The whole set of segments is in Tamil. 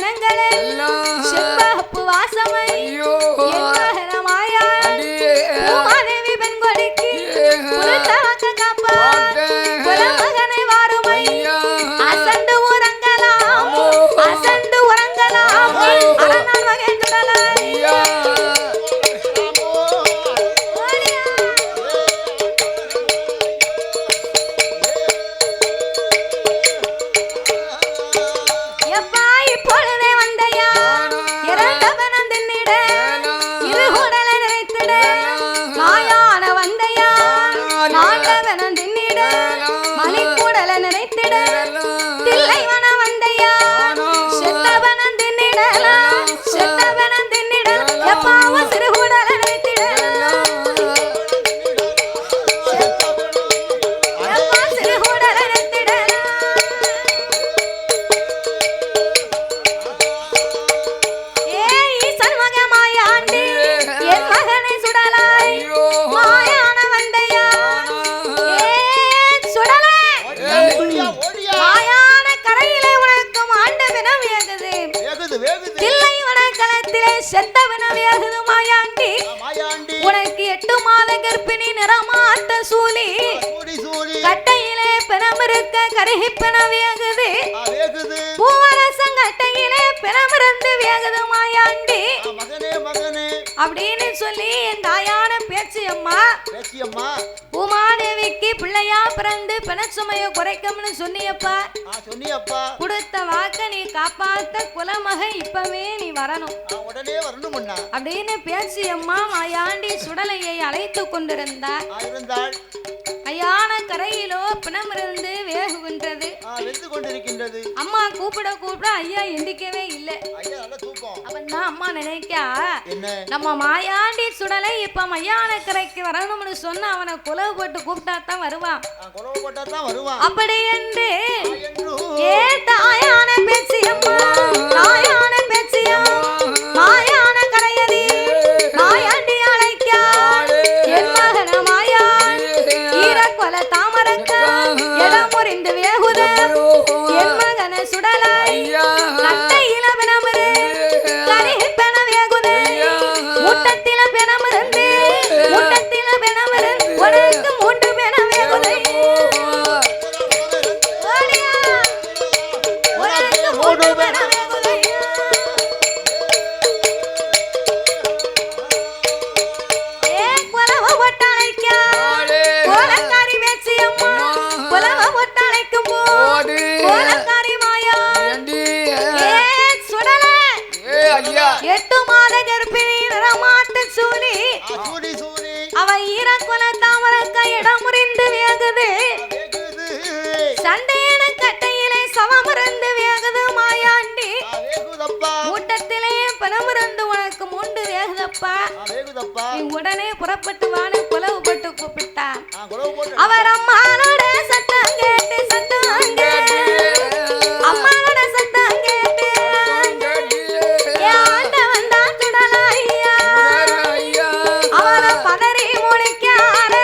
குணங்களே செம்பப்பு வாசமை மாயா பூமாதேவி பெண் கொடிக்கு காப்பா குலமகனை வாருமை அசண்டு உறங்கலாம் அரணால் மகேந்திரலாம் உனக்கு 8 மாத கர்ப்பிணி நிறமாட்ட சூலி கட்டையிலே பிணமிருக்க கருகிப்பின வேகுது பூவரசம் கட்டையிலே பிணமிருந்து வேகுது மாயாண்டி அப்படின்னு சொல்லி என் தாயான பேச்சியம்மா பூமாதேவிக்கு பிள்ளையா பிறந்து பிணச்சுமைய குறைக்கும்னு சொன்னியப்பா கொடுத்த வாக்க நீ காப்பாத்த குலமக இப்பவே நீ வரணும் அப்படின்னு பேச்சியம்மா மாயாண்டி சுடலையை அழைத்து கொண்டிருந்தார். ஐயான கரையிலோ பிணமிருந்து வேகுகின்றது. அம்மா கூப்பிட ஐயா எந்திக்கவே இல்லை. அப்பதான் அம்மா நினைக்கா நம்ம மாயாண்டி சுடலை இப்ப மையான கரைக்கு வரணும்னு சொன்ன அவனை குலவு போட்டு கூப்பிட்டா தான் வருவான். அப்படி என்று ஏ தாயான பேச்சியம்மா மாயான கரையதி மாயாண்டி அழைக்கா என் மகன மாயான் ஈரக்கொல தாமரக்க இடம் முறிந்து வேகுத என் மகன சுடலை கட்டையில பிணமிரு கரிப்பென வேகுது மூட்டத்தில பிணமிருந்து உனக்கு மூன்று பிண வேகுதை உனக்கு மூன்று பிண வேகுதை ஏ குலவ ஒட்டழைக்கா கோலக்காரி பேச்சியம்மா குலவ ஒட்டழைக்கும் போது கோலக்காரி மாயா ஏ சுடலை 8 மாத கர்ப்பிணி நிறமாட்டு சூலி அவ ஈரக்குல தாமரக்க இடம் முறிந்து வேகுது சண்டையின கட்டையிலே சவமிருந்து வேகுது மாயாண்டி கூட்டத்திலே பணமிருந்து உனக்கு மூண்டு வேகுதப்பா நீ உடனே புறப்பட்டு வான குலவுப்பட்டு கூப்பிட்டான். அவர் அம்மானோட சத்தம் கேட்டு அம்மானோட சத்தம் கேட்டு ஆண்டவன் தான் சுடலையா அவரை பதறி முழிக்காரு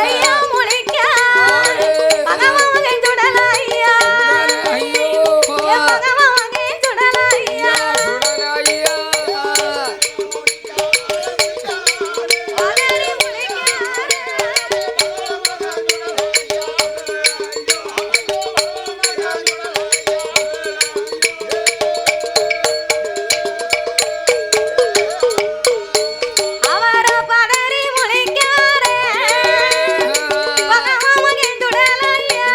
ஐயா முழிக்காரு பகவான் சுடலையா பகவான் சுடலையா பதறி முழிக்காரு அவர பதறி முழிக்காரு பகவான் சுடலையா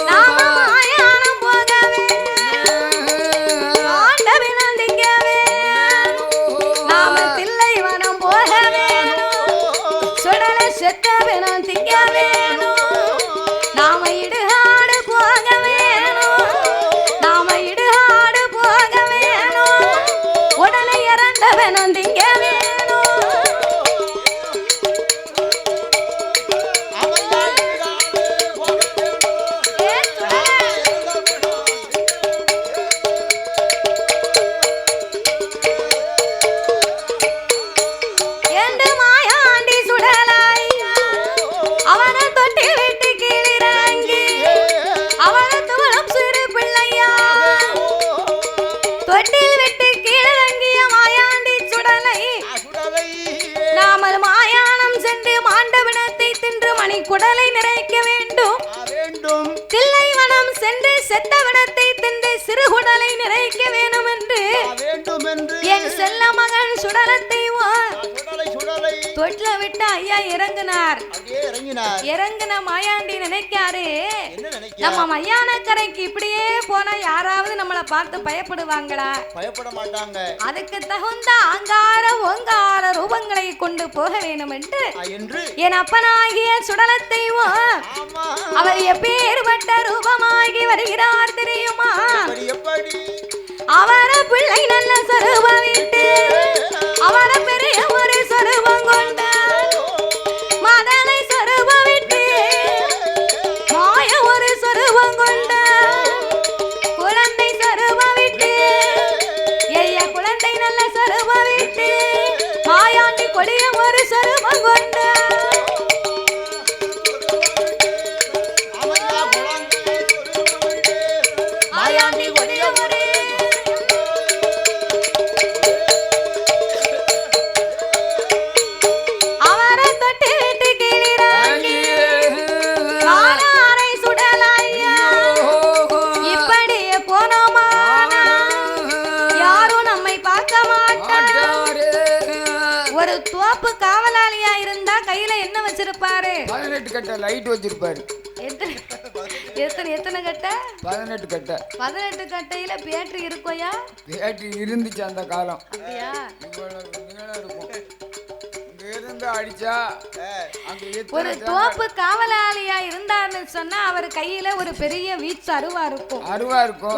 நாம மாயானம் போகவே ஆண்டவன் திங்கவே நாம தில்லை வனம் போகவே சுடலை செத்தவன் திங்கவே நாம இடுகாடு போகவே உடலை இறந்தவன் திங்கவே என்று மாயாண்டி சுடலை சுடலை நிறைக்க வேண்டும் தில்லைவனம் சென்று செத்தவனத்தை தின்று சிறுகுடலை நிறைக்க வேண்டும் என்று என் செல்ல மகன் சுடலத்தை தொட்டில விட்டு ஐயா இறங்கினார். இறங்கின மாயாண்டி நினைக்காரு, நம்ம மயான கரைக்கு இப்படியே போனா யாராவது நம்மளை பார்த்து பயப்படுவாங்களா? பயப்பட மாட்டாங்க. அதுக்கு தகுந்த அங்கார ஓங்கார ரூபங்களை கொண்டு போக வேண்டும் என்று என் அப்பனாகிய சுடலத்தை அவர் எப்பேற்பட்ட ரூபமாகி வருகிறார் தெரியுமா? அவர பிள்ளை நல்ல சொரூபம் விட்டு அவர பெரிய ஒரு சொரூபம் கொண்ட மதனை சொரூபம் விட்டு மாய ஒரு சொரூபம் கொண்ட குழந்தை சொரூபம் விட்டு ஐய குழந்தை நல்ல சொரூபம் விட்டு மாயாண்டி கொடிய ஒரு சொரூபம் கொண்ட மாயாண்டி கொடிய ஒரு ஒரு தோப்பு காவலாளியா இருந்தா கையில என்ன வச்சிருப்பாரு? 18 கட்ட லைட் வச்சிருப்பாரு. எத்தனை கட்ட? 18 கட்ட. 18 கட்டையில பேட்டரி இருக்குயா? பேட்டரி இருந்துச்சு அந்த காலம். அப்படியா? நீங்களா இருக்கும். இருந்து அடிச்சா ஒரு தோப்பு காவலாளியா இருந்தான்னு சொன்னா அவர் கையில ஒரு பெரிய வீச்சு அருவா இருக்கும்.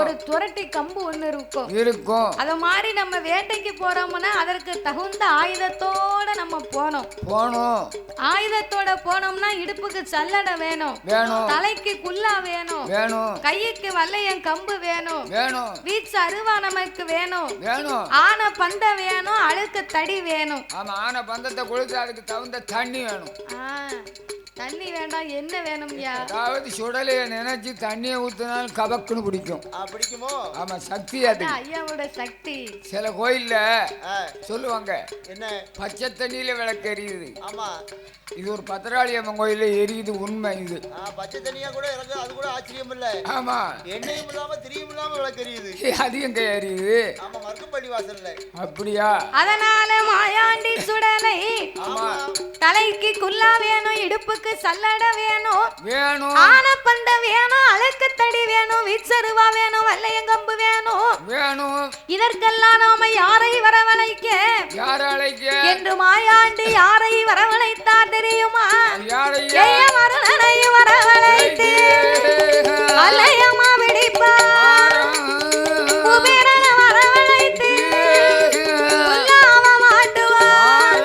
ஒரு துரட்டி கம்பு ஒண்ணு இருக்கும். அத மாதிரி நம்ம வேட்டைக்கு போறோம்னா அதற்கு தகுந்த ஆயுதத்தோட நம்ம போனோம். ஆயுதத்தோட போனோம்னா இடுப்புக்கு சல்லடை வேணும், தலைக்கு குல்லா வேணும், கைக்கு வல்லையம் கம்பு வேணும், வீச்சு அருவா நமக்கு வேணும், ஆன பந்த வேணும், அழுக்கு தடி வேணும். ஆன பந்தத்தை கொடுத்து அதுக்கு தகுந்த தண்ணி வேணும். தண்ணி வேண்டாம், என்ன வேணும்யா? அதாவது சுடலைய நினைச்சு தண்ணியை ஊத்தினாலும் கபக்குன்னு பிடிக்கும். பிடிக்குமோ? ஆமா, சக்தி அது. ஐயாவோட சக்தி. சில கோயில்ல சொல்லுவாங்க, என்ன பச்சை தண்ணியில விளக்கு எரியுது. ஆமா, இது ஒரு பத்திராளி அம்மன் கோயில எரியுது, உண்மை இது. பச்சை தண்ணியா கூட இருக்கு, அது கூட ஆச்சரியம் இல்ல. ஆமா, எண்ணெயும் இல்லாம திரியும் இல்லாம விளக்கு எரியுது. அது எங்க எரியுது? ஆமா, மருக்குப்பள்ளி வாசல்ல. அப்படியா? அதனால மாயாண்டி சுடலை தலைக்கு குல்லா வேணும், இடுப்புக்கு சல்லடை வேணும், ஆன பந்த வேணும், அழுக்கு தடி வேணும், வீச்சருவா வேணும், வல்லையங்கம்பு வேணும். இதற்கெல்லாம் நாம யாரை வரவழைக்க என்று மாயாண்டி யாரை வரவழைத்தார் தெரியுமா? மருணனை வரவழைத்து வல்லையம்மா வெடிப்பார், குபேரனை வரவழைத்து மாட்டுவார்,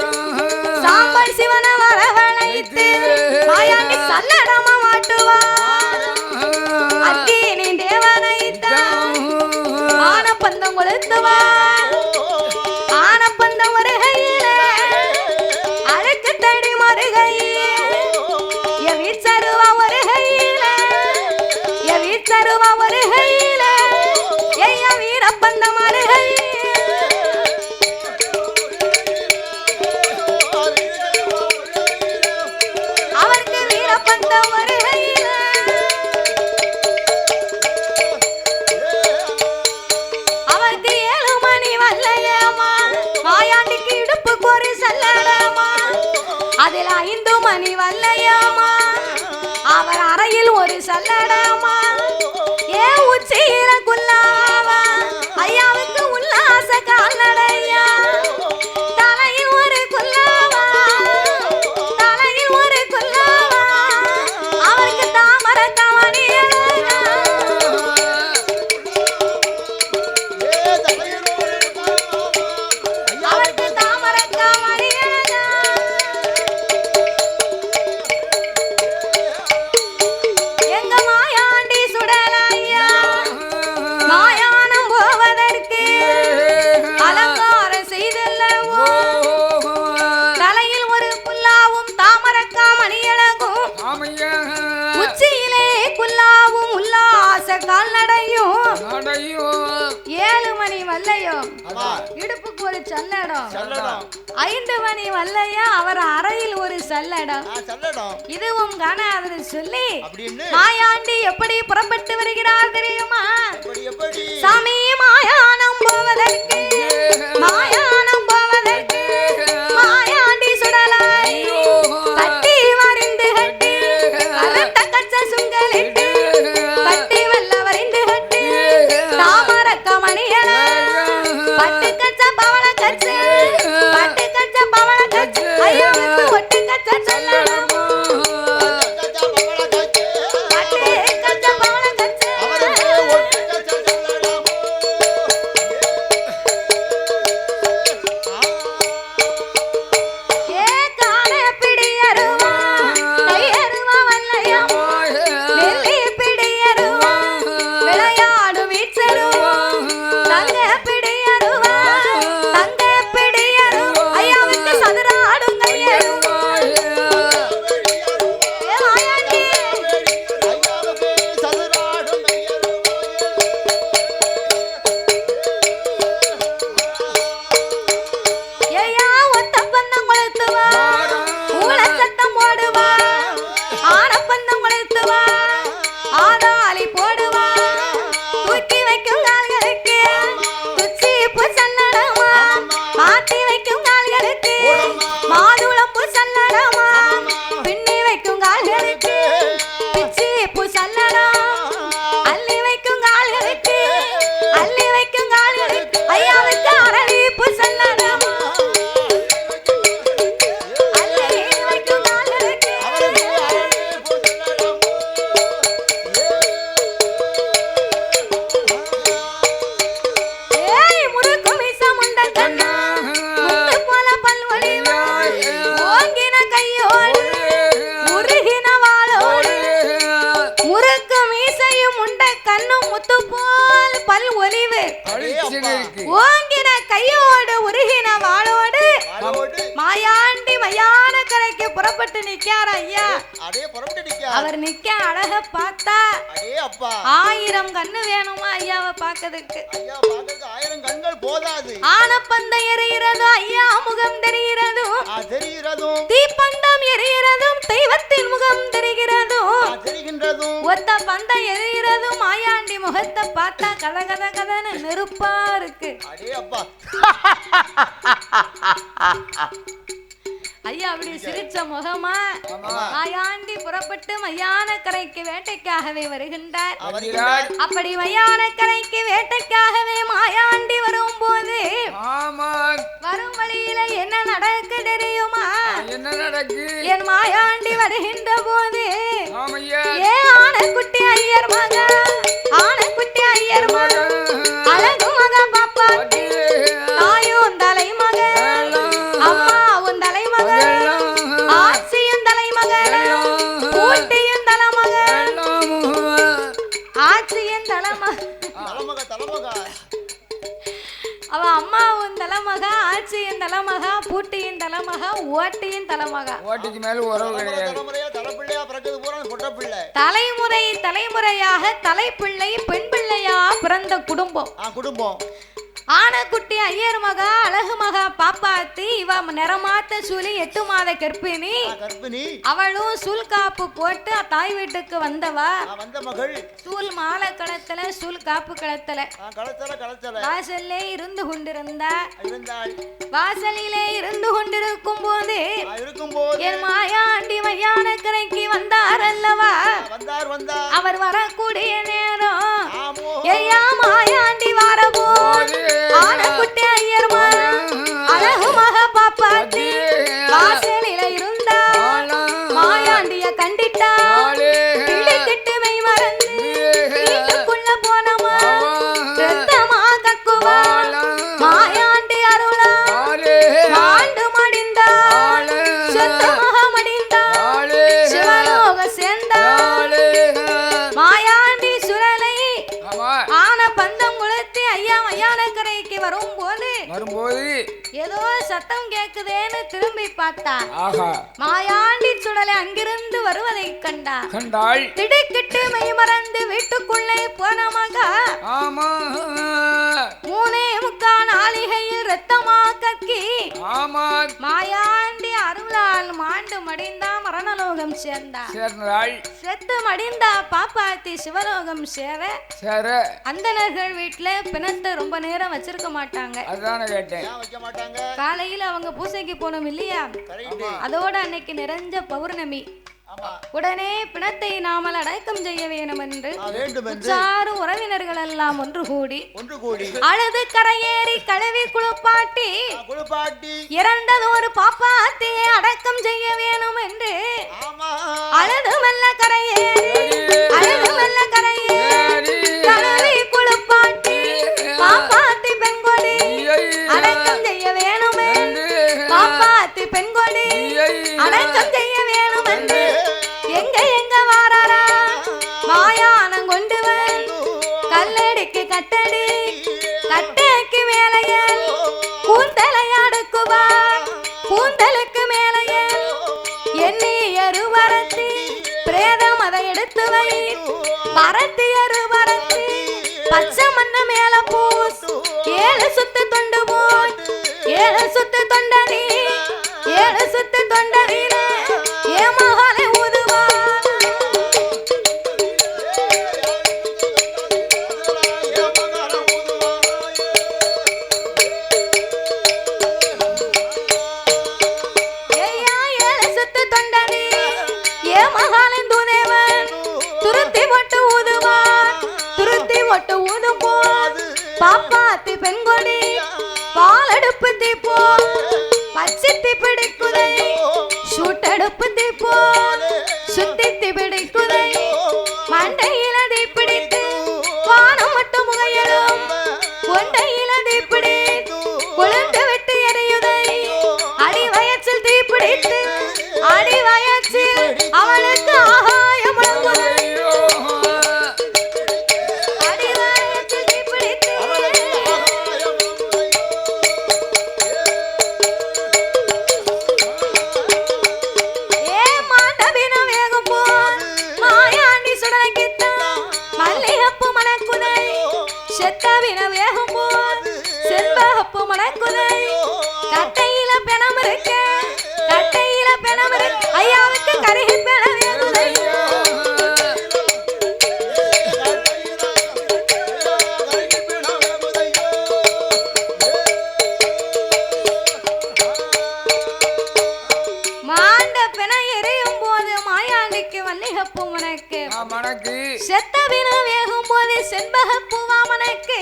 சாம்பல் சிவனை வரவழைத்து மாயாண்டி சல்லடமா மாட்டுவார், அக்கினி தேவனைத்தான் ஆனப்பந்தம் கொளுத்துவார், ஆனப்பந்தம் ஒரு கையில அழுக்கு தடி மறு கையில வீச்சருவா ஒரு கையில வீச்சருவா ஒரு கையில ஐய வீரப்பந்தம் மறு கையில அவருக்கு வீரப்பந்தம் ஒரு கையில அவருக்கு 7 மணி வல்லையம்மா, மாயாண்டிக்கு இடுப்புக்கு ஒரு சல்லடமா, அதில் 5 மணி வல்லையம்மா, அவர் அறையில் ஒரு சல்லடமா, ஏன் உச்சியில குல்லாவா ஐயாவுக்கு உல்லாச கால்நடையா, தலையில் ஒரு குல்லாவா, தலையில் ஒரு குல்லாவா, அவருக்கு தாமர கவனி அவருக்கு தாமர கவனி எங்க மாயாண்டி சுடலையா மாயானம் போவதற்கு அலங்காரம் செய்தல்லவோ, தலையில் ஒரு குல்லாவும் தாமரக்கா மணியழகும், உச்சியிலே குல்லாவும் உல்லாச கால்நடையும் நடையும் 7 மணி வல்லையும் இடுப்புக்கு ஒரு சல்லடம் 5 மணி வல்லையா அவர் அறையில் ஒரு சல்லடம் இதுவும் காணாதுன்னு சொல்லி மாயாண்டி எப்படி புறப்பட்டு வருகிறார் தெரியுமா? சாமி மாயானம் போவதற்கு மாயாண்டி சுடலாய் கட்டி வரிந்து கட்டி கருத்த கச்ச சுங்கலிட்டு கட்டி வல்ல வரிந்து கட்டி தாமரக்க மணியன பட்டு கச்ச பவள கச்சு பட்டு கச்ச பவள கச்சு ஐயாவுக்கு ஒட்டு கச்ச சொல்லணும் ஓங்கின கையோடு உருகின வாளோடு மாயாண்டி மயான கரைக்கு புறப்பட்டு நிக்கார் ஐயா. அவர் நிக்க அழக பார்த்தா 1000 கண்ணு வேணுமா ஐயாவை பார்க்கிறதுக்கு? 1000 கண்கள் போதாது. ஆனப்பந்தம் எரிகிறதும் ஐயா முகம் தெரிகிறதும் தீப்பந்தம் எரிகிறதும் தெய்வத்தின் முகம் தெரிகிறதும் ஒத்த பந்தம் எரிகிறதும் மாயாண்டி முகத்தை பார்த்தா கத கத கதன்னு நெருப்பா இருக்கு. ஐயா அப்படி சிரிச்ச முகமா மாயாண்டி புறப்பட்டு மையான கரைக்கு வேட்டைக்காகவே வருகின்றார். அப்படி மையான கரைக்கு வேட்டைக்காகவே மாயாண்டி வரும் போது வரும் வழியில என்ன நடக்கு தெரியுமா? என் மாயாண்டி வருகின்ற போது ஏ ஆனைக்குட்டி ஐயர் மக ஆனைக்குட்டி ஐயர் மக அழகு மக பாப்பா தாயும் தலை மக அம்மா உன் தலை மக ஆட்சியும் தலை மக ஊட்டியும் தலை மக ஆட்சியும் தலை மக அவ அம்மா உன் தலைமக ஆட்சியின் தலைமக பூட்டியின் தலைமக ஓட்டியின் தலைமக. ஓட்டிக்கு மேல உறவு கிடையாது. தலைமுறை தலைமுறையாக தலைப்பிள்ளை பெண் பிள்ளையா பிறந்த குடும்பம். ஆனைக்குட்டி ஐயர் மகா அழகு மகா பாப்பாத்தி இவ நிறமாத்த சூலி 8 மாத கர்ப்பிணி. அவளும் சூல் காப்பு போட்டு தாய் வீட்டுக்கு வந்தவா. சூல் மாலை களத்துல சூல் காப்பு களத்துல வாசல்லே இருந்து கொண்டிருந்தாள். வாசலிலே இருந்து கொண்டிருக்கும் போது என் மாயாண்டி மையான கரைக்கு வந்தார் அல்லவா? அவர் வரக்கூடிய நேரம் ஐயா மாயாண்டி வரபோ ஆனைக்குட்டி ஐயர் அழகு மக பாப்பாத்தி வாசலில இருந்தா மாயாண்டிய கண்டிட்டா கிட்டு மை மறந்து வீட்டுக்குள்ள போனமா ரத்தமா கக்குவா மாயாண்டி அருளா ஆண்டு மடிந்தா சுத்தமாக மடிந்தா சிவலோக சேர்ந்தா மாயாண்டி சுரலை ஆன பந்தம் குளத்தி ஐயா மையானக்கரைக்கு வரும்போது ஏதோ சத்தம் கேக்குதேன்னு திரும்பி பார்த்தா மாயாண்டி சுட சுடலை அங்கிருந்து வருவதை கண்டாள். திடுக்கிட்டு மெய் மறந்து வீட்டுக்குள்ளே போன மகா. ஆமா 3:45 நாளிகையில் ரத்தமா கக்கி. ஆமா மாயாண்டி அருளால் மாண்டு மடிந்தா மரணலோகம் சேர்ந்தாள். செத்து மடிந்தா பாப்பாத்தி சிவலோகம் சேர அந்தணர்கள் வீட்டுல பிணத்தை ரொம்ப நேரம் வச்சிருக்க மாட்டாங்க. காலையில அவங்க பூசைக்கு போனோம் இல்லையா, அதோட அன்னைக்கு நிறைஞ்ச பௌர்ணமி. உடனே பிணத்தை நாமல் அடக்கம் செய்ய வேண்டும் என்று உற்றார் உறவினர்கள் எல்லாம் ஒன்று கூடி அழுது கரையேறி கழுவி குளிப்பாட்டி இறந்தது ஒரு பாப்பாத்தியை அடக்கம் செய்ய வேணும் என்று அழுது மெல்ல கரையேறி கழுவி குளிப்பாட்டி பாப்பாத்தி பெண்கொடி அடக்கம் செய்ய வேணும் என்று பாப்பாத்தி பெண்கொடி அடக்கம் செய்ய வேணும் என்று எங்க வாராரா மாயானம் கொண்டு கல்லடிக்கு கட்டைக்கு மேலையல் கூந்தலை அடுக்குவா கூந்தலுக்கு மேலையல் எண்ணி எருவரத்தி பிரேதம் அதை எடுத்து வை பரத்தி எருவரத்தி பச்சை மண்ண மேல பூஸ் 7 சுத்து தொண்டு போய் 7 சுத்து தொண்டனி 7 சுத்து தொண்டனில ஏமகாலை ஊதுவா. ஏயா 7 சுத்து தொண்டனி ஏமகாலின் தூதேவன் துருத்தி போட்டு ஊதுவான். துருத்தி போட்டு ஊதும் போது பாப்பாத்தி பெண்கொடி பாலடுப்பு தீப்போ பச்சித்தி பிடிக்குதை சுட்டடுப்பு தீப்போ சுத்தி பிடிக்குதை மண்டையில தீப்பிடித்து வானம் மட்டும் முகையலும் கொண்டையில தீப்பிடி கொழுந்து விட்டு எரியுதை அடி வயச்சில் தீப்பிடித்து அடி வயச்சில் அவளுக்கு ஆகாயம் முழங்குதை அடி வயச்சில் தீப்பிடித்து செத்தவின வேகும் போது செல்வகப்பு மணக்குதை கட்டையில பெணம் இருக்க ஐயாவுக்கு கருகி பெண வேகுதை. மாண்ட பெண எரியும் போது மாயாண்டிக்கு மல்லிகப்பு மணக்கு செத்தவின வேகும் போது செண்பகப்பூவா மணக்கு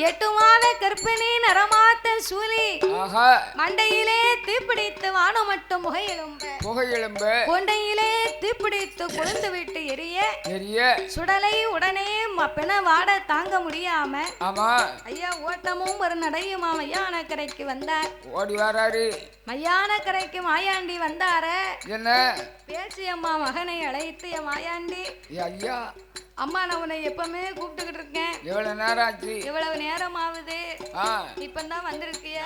8 மாத கர்ப்பிணி நரமாத்த சூலி மண்டையிலே தீப்பிடித்து வானம் மட்டும் புகையெழும்ப கொண்டையிலே தீப்பிடித்து கொழுந்து விட்டு எரிய சுடலை உடனே பிண வாட தாங்க முடியாம ஐயா ஓட்டமும் ஒரு நடையுமா மையானக்கரைக்கு வந்தார். ஓடி வராரு மையானக்கரைக்கு மாயாண்டி வந்தார. என்ன பேச்சு அம்மா மகனை அழைத்து என் மாயாண்டி ஐயா அம்மா நான் உன்னை எப்பவுமே கூப்பிட்டுக்கிட்டு இருக்கேன். எவ்வளவு நேரம் ஆச்சு? எவ்வளவு நேரம் ஆகுது? இப்பதான் வந்திருக்கியா?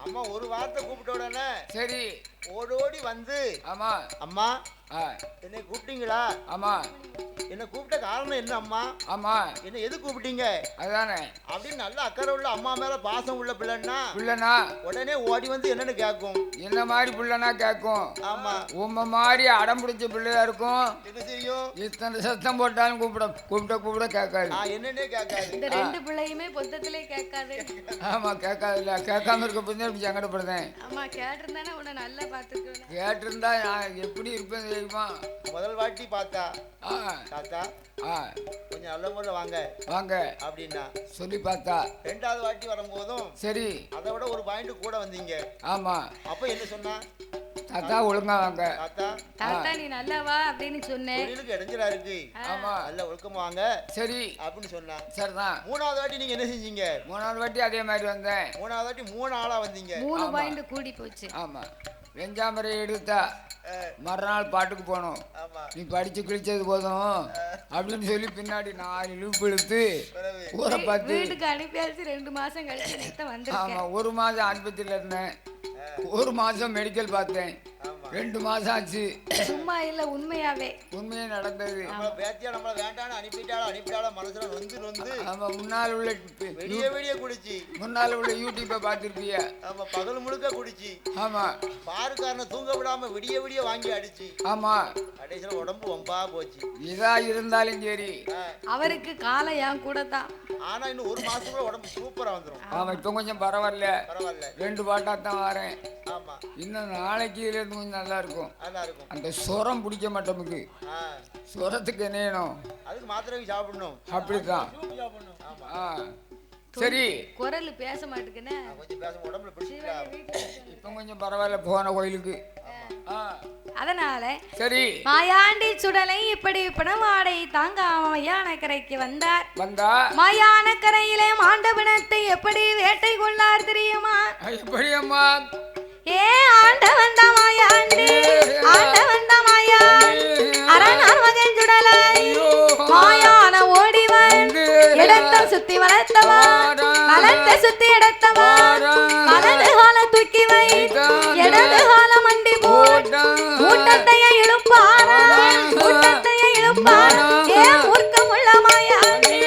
அம்மா ஒரு வார்த்தை கூப்பிட்ட உடனே சரி ஓடோடி வந்து ஆமா அம்மா என்னை கூப்பிட்டீங்களா? ஆமா. என்ன கூப்பிட்ட காரணம் என்ன அம்மா? ஆமா. என்ன எது கூப்பிட்டீங்க? அதானே அப்படின்னு நல்ல அக்கறை உள்ள அம்மா மேல பாசம் உள்ள பிள்ளைன்னா உடனே ஓடி வந்து என்னன்னு கேட்கும். என்ன மாதிரி பிள்ளைனா கேட்கும். ஆமா. உம்ம மாதிரி அடம் பிடிச்ச பிள்ளையா இருக்கும். என்ன செய்யும்? இத்தனை சத்தம் போட்டாலும் கூப்பிட கேட்காது. என்னன்னே கேட்காது. இந்த 2 பிள்ளையுமே பொத்தத்திலே கேட்காது. ஆமா கேட்காது. இல்ல கேட்காம இருக்க போது இப்படி சங்கடப்படுறேன். ஆமா கேட்டிருந்தானே உன்னை நல்லா பாத்துக்கணும். கேட்டிருந்தா எப்படி இருப்பேன் தெரியுமா? முதல் வாட்டி பார்த்தா தாத்தா கொஞ்சம் நல்ல முறை வாங்க அப்படின்னா சொல்லி பார்த்தா. 2வது வாட்டி வரும்போதும் சரி அதை விட ஒரு பாயிண்ட் கூட வந்தீங்க. ஆமா. அப்ப என்ன சொன்னா? தாத்தா ஒழுங்கா வாங்க. தாத்தா நீ நல்லா வா அப்படின்னு சொன்னேன். தொழிலுக்கு இடைஞ்சலா இருக்கு. ஆமா. நல்ல ஒழுக்கமா வாங்க. சரி அப்படின்னு சொன்னா. சரிதான். 3வது வாட்டி நீங்க என்ன செஞ்சீங்க? 3வது வாட்டி அதே மாதிரி வந்தேன். 3வது வாட்டி 3 ஆளா வந்தீங்க. 3 பாயிண்ட் கூடி போச்சு. ஆமா. வெஞ்சாமரை எடுத்தா மறுநாள் பாட்டுக்கு போனோம். நீ படிச்சு கிழிச்சது போதும் அப்படின்னு சொல்லி பின்னாடி 4 இழுப்பு இழுத்து ஊரை பார்த்து வீட்டுக்கு அனுப்பியாச்சு. 2 மாசம் கழிச்சு வந்திருக்கேன். ஆமா 1 மாதம் ஆஸ்பத்திரியில இருந்தேன். 1 மாசம் மெடிக்கல் பார்த்தேன், 2 மாசம் ஆச்சு. சும்மா இல்ல, உண்மையாவே உண்மையே நடந்தது. பேத்தியா நம்மள வேண்டான்னு அனுப்பிட்டால மனசுல நொந்து ஆமா, முன்னால உள்ள விடிய குடிச்சு, முன்னால உள்ள யூடியூப்பை பார்த்திருப்பிய. ஆமா, பகல் முழுக்க குடிச்சு. ஆமா, பாருக்காரனை தூங்க விடாம விடிய வாங்கி அடிச்சு. ஆமா, கடைசியில உடம்பு வம்பா போச்சு. இதா இருந்தாலும் சரி, அவருக்கு காலம் என் கூட தான். ஆனா இன்னும் 1 மாசத்துக்குள்ள உடம்பு சூப்பரா வந்துரும். ஆமா, இப்ப கொஞ்சம் பரவாயில்ல, 2 பாட்டா தான் வரேன். ஆமா, இன்னும் நாளைக்கு இருந்து கொஞ்சம் நல்லா இருக்கும். அந்த சொரம் பிடிக்க மாட்டோமுக்கு, சொரத்துக்கு என்ன வேணும்? அதுக்கு மாத்திரை சாப்பிடணும். அப்படிதான். சரி, குரல் பேச மாட்டேங்குன்னு கொஞ்சம் பேச உடம்புல பிடிச்சிட்டா. இப்ப கொஞ்சம் பரவாயில்ல, போன கோயிலுக்கு. அதனால சரி, மாயாண்டி சுடலை இப்படி பிணவாடை தாங்காம மயானக்கரைக்கு வந்தார். மயானக்கரையிலே மாண்டபிணத்தை எப்படி வேட்டை கொண்டார் தெரியுமா? எப்படி அம்மா? ஏ ஆண்டவன் தான் மாயாண்டி, ஆண்டவன் தான் மாயாண்டி, அரணார் மகன் சுடலை மாயான ஓடிவன் இடத்தை சுத்தி வளர்த்தவன், வளர்த்த சுத்தி எடுத்தவன், வலது கால தூக்கி வை இடது கால மண்டி போட்டு கூட்டத்தைய இழுப்பாரா, கூட்டத்தைய இழுப்பாரா. ஏ மூர்க்கம் உள்ள மாயாண்டி,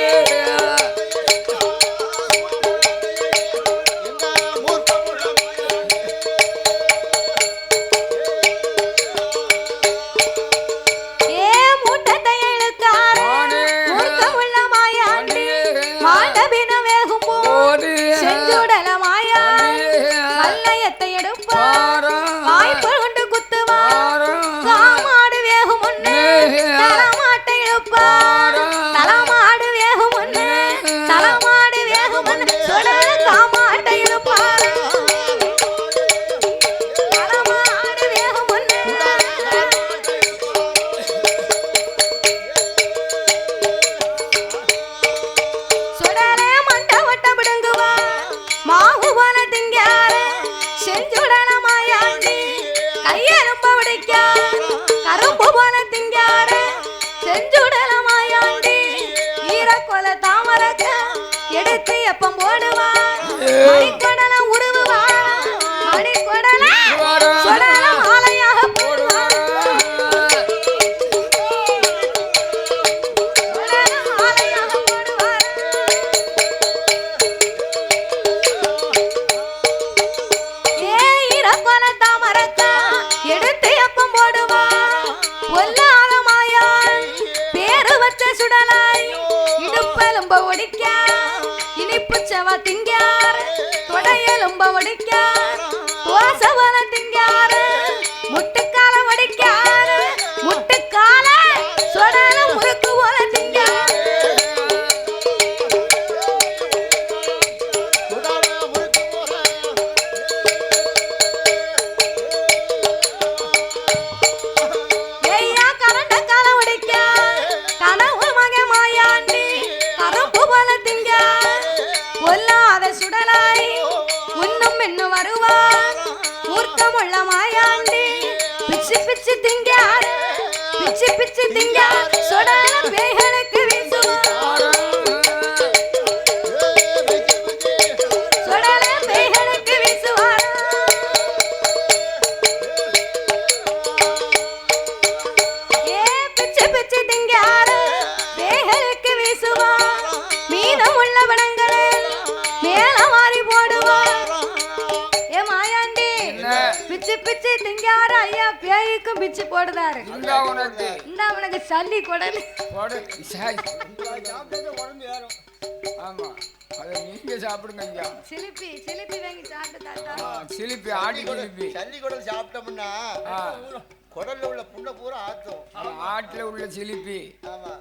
பிச்சு போடுதாரு. இந்த உனக்கு சல்லி குடல் ஆமா, அத நீங்க சாப்பிடுங்க ஐயா. சிலிப்பி சிலிப்பி வாங்கி சாப்பிட்டு தாத்தா. சிலிப்பி ஆடி சிலிப்பி சல்லி குடல் சாப்பிட்டோம்னா குடல்ல உள்ள புண்ண பூரா ஆத்தும். ஆட்டுல உள்ள சிலிப்பி. ஆமா.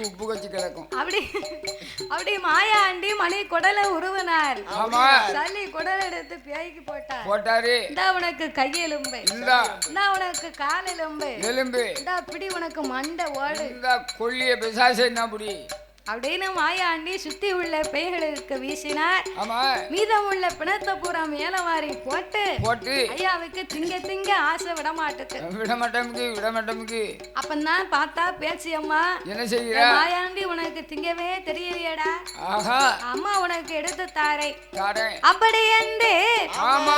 உப்பு கச்சி கிடக்கும். அப்படி மாயாண்டி மணி குடலை உருவினார். ஆமா, சல்லி குடல் எடுத்து பேய்க்கு போட்டாரு. இந்த உனக்கு கையெலும்பு, இந்த உனக்கு காலெலும்பு, எலும்பு, இந்த பிடி உனக்கு மண்டை ஓடு, இந்த கொல்லிய பிசாசு என்ன புடி அப்படின்னு மாயாண்டி சுத்தி உள்ள பேய்களுக்கு வீசினார். மீதம் உள்ள பிணத்தை பூரா மேலவாரி போட்டு ஐயாவுக்கு திங்க திங்க ஆசை விட மாட்டேங்குது. அப்பந்தான் பார்த்தா பேச்சு அம்மா என்ன செய்யற மாயாண்டி உனக்கு திங்கவே தெரியலையடா, அம்மா உனக்கு எடுத்து தாரை அப்படி என்று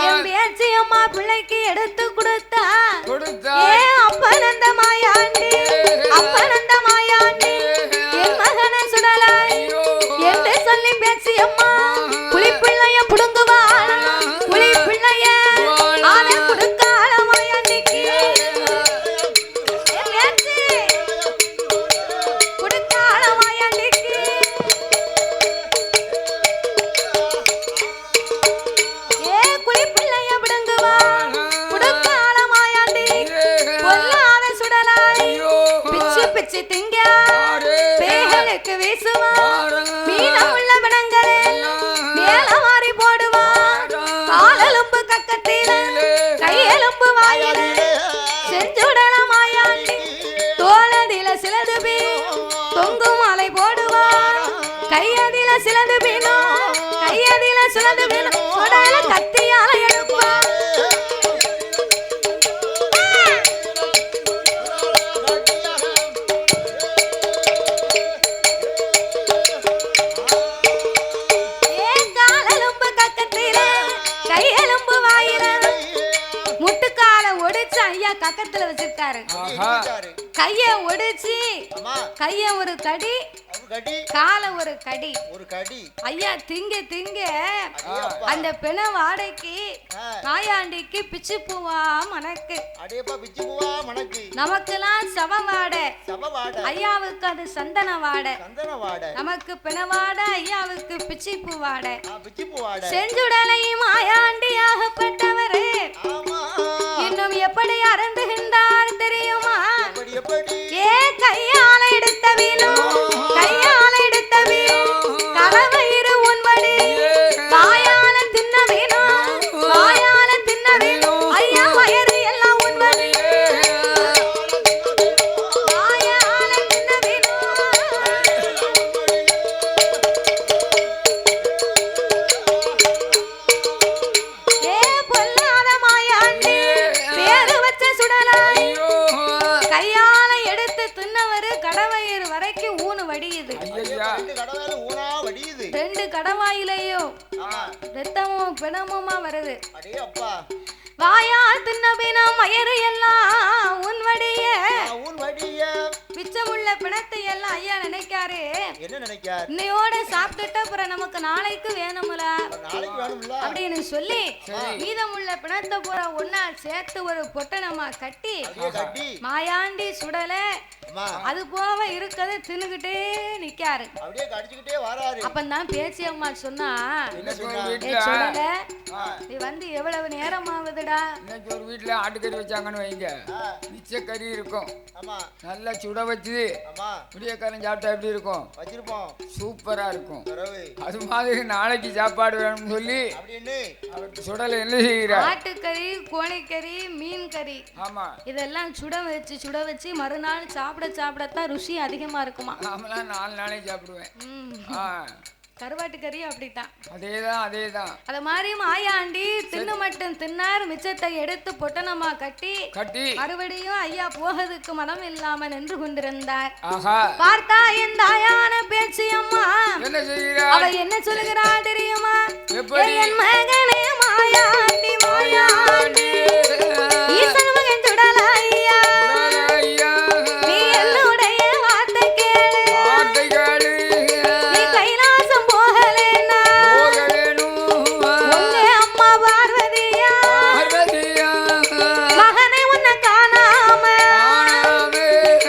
என் பேச்சு அம்மா பிள்ளைக்கு எடுத்து கொடுத்தா. அப்பனந்த மாயாண்டி அப்பனந்த மாயாண்டி என் மகனை சுடலாய் என்று சொல்லி பேச்சு அம்மா புலி பிள்ளைய புடுங்குவாள், புலி பிள்ளைய ஆளை கொடுக்காள மாயாண்டிக்கு கொடுக்காள மாயாண்டிக்கு. குலி பிள்ளைய புடுங்குவாள் கொடுக்காள மாயாண்டி பொல்லாத சுடலாய் பிச்சு பிச்சு திங்க பேய்களுக்கு வீசுவார். மீனம் உள்ள பிணங்களே மேல மாறி போடுவார். காலெலும்பு கக்கத்தில கையெலும்பு வாயில செஞ்சுடல மாயாண்டி தோளதில சிலது பீ தொங்கு மாலை போடுவார். கையதில சிலது பீனோ கையதில சிலது பீனோ உடல கத்தியால எடுப்பார். கக்கத்துல வச்சிருக்காரு. கைய ஒடிச்சு கைய ஒரு கடி கால ஒரு கடி ஐயா திங்க திங்க அந்த பிண வாடைக்கு மாயாண்டிக்கு பிச்சு பூவா மணக்கு. நமக்கெல்லாம் சவ வாடை, ஐயாவுக்கு அது சந்தன வாடை. நமக்கு பிண வாடை, ஐயாவுக்கு பிச்சு பூ வாடை. செஞ்சுடலை மாயாண்டியாகப்பட்டவரே இன்னும் எப்படி அறந்துகின்றார் தெரியுமா? ஏ கையால எடுத்த வீணும் கையால எடுத்த வீணும் கலவயிறு உன்வடி வாயால தின்ன வீணும் வாயால தின்ன வீணும் ஐயா வயிறு எல்லாம் உன்வடி வாயால தின்ன வீணும். ஏ பொல்லாத மாயாண்டி பேரு வச்ச சுடலாய் கையால எடுத்து தின்னவரு கடவயிறு வரைக்கும் ஊனு வடியுது. ரெண்டு கடவாயிலையும் ரத்தமும் பிணமுமா வருது. வாயால் தின்ன பிணம் வயிறு எல்லாம் உன்வடிய மிச்சமுள்ள பிணத்தை எல்லாம் ஐயா நினைக்காரு. என்ன நினைக்காரு? இன்னையோட சாப்பிட்டுட்டு அப்புறம் நமக்கு நாளைக்கு வேணும்ல அப்படின்னு சொல்லி மீதமுள்ள பிணத்தை பூரா ஒன்னா சேர்த்து ஒரு பொட்டனமா கட்டி மாயாண்டி சுடல அது போக இருக்கதை தின்னுகிட்டே நிக்காரு. அப்பந்தான் பேச்சு அம்மா சொன்னா சுடல நீ வந்து எவ்வளவு நேரம் ஆகுதுடா? இன்னைக்கு ஒரு வீட்டுல ஆட்டுக்கறி வச்சாங்கன்னு வைங்க, மிச்ச கறி இருக்கும், நல்லா சுட வச்சு விடியக்காரன் சாப்பிட்டா எப்படி இருக்கும்? வச்சிருப்போம், சூப்பரா இருக்கும். அது மாதிரி நாளைக்கு சாப்பாடு வேணும்னு சொல்லி சுடல என்ன செய்யற? ஆட்டுக்கறி, கோழிக்கறி, மீன் கறி, ஆமா இதெல்லாம் சுட வச்சு மறுநாள் சாப்பிடத்தான் ருசி அதிகமா இருக்குமா. நாமெல்லாம் 4 நாளைக்கு சாப்பிடுவேன். கருவாட்டு கறி அப்படித்தான். அதேதான். அத மாதிரி மாயாண்டி தின்னு மட்டும் தின்னார், மிச்சத்தை எடுத்து பொட்டனமா கட்டி மறுபடியும் ஐயா போகிறதுக்கு மனம் இல்லாம நின்று கொண்டிருந்தார். பார்த்தா என் தாயான பேச்சு அம்மா அவ என்ன சொல்லுகிறா தெரியுமா? என் மகனே மாயாண்டி மாயாண்டி ஈசன் மகன் சுடல ஐயா நீ என்னுடைய வார்த்தை கேளு. நீ கைலாசம் போகலேன்னா உங்க அம்மா பார்வதியா மகனை உன்னை காணாம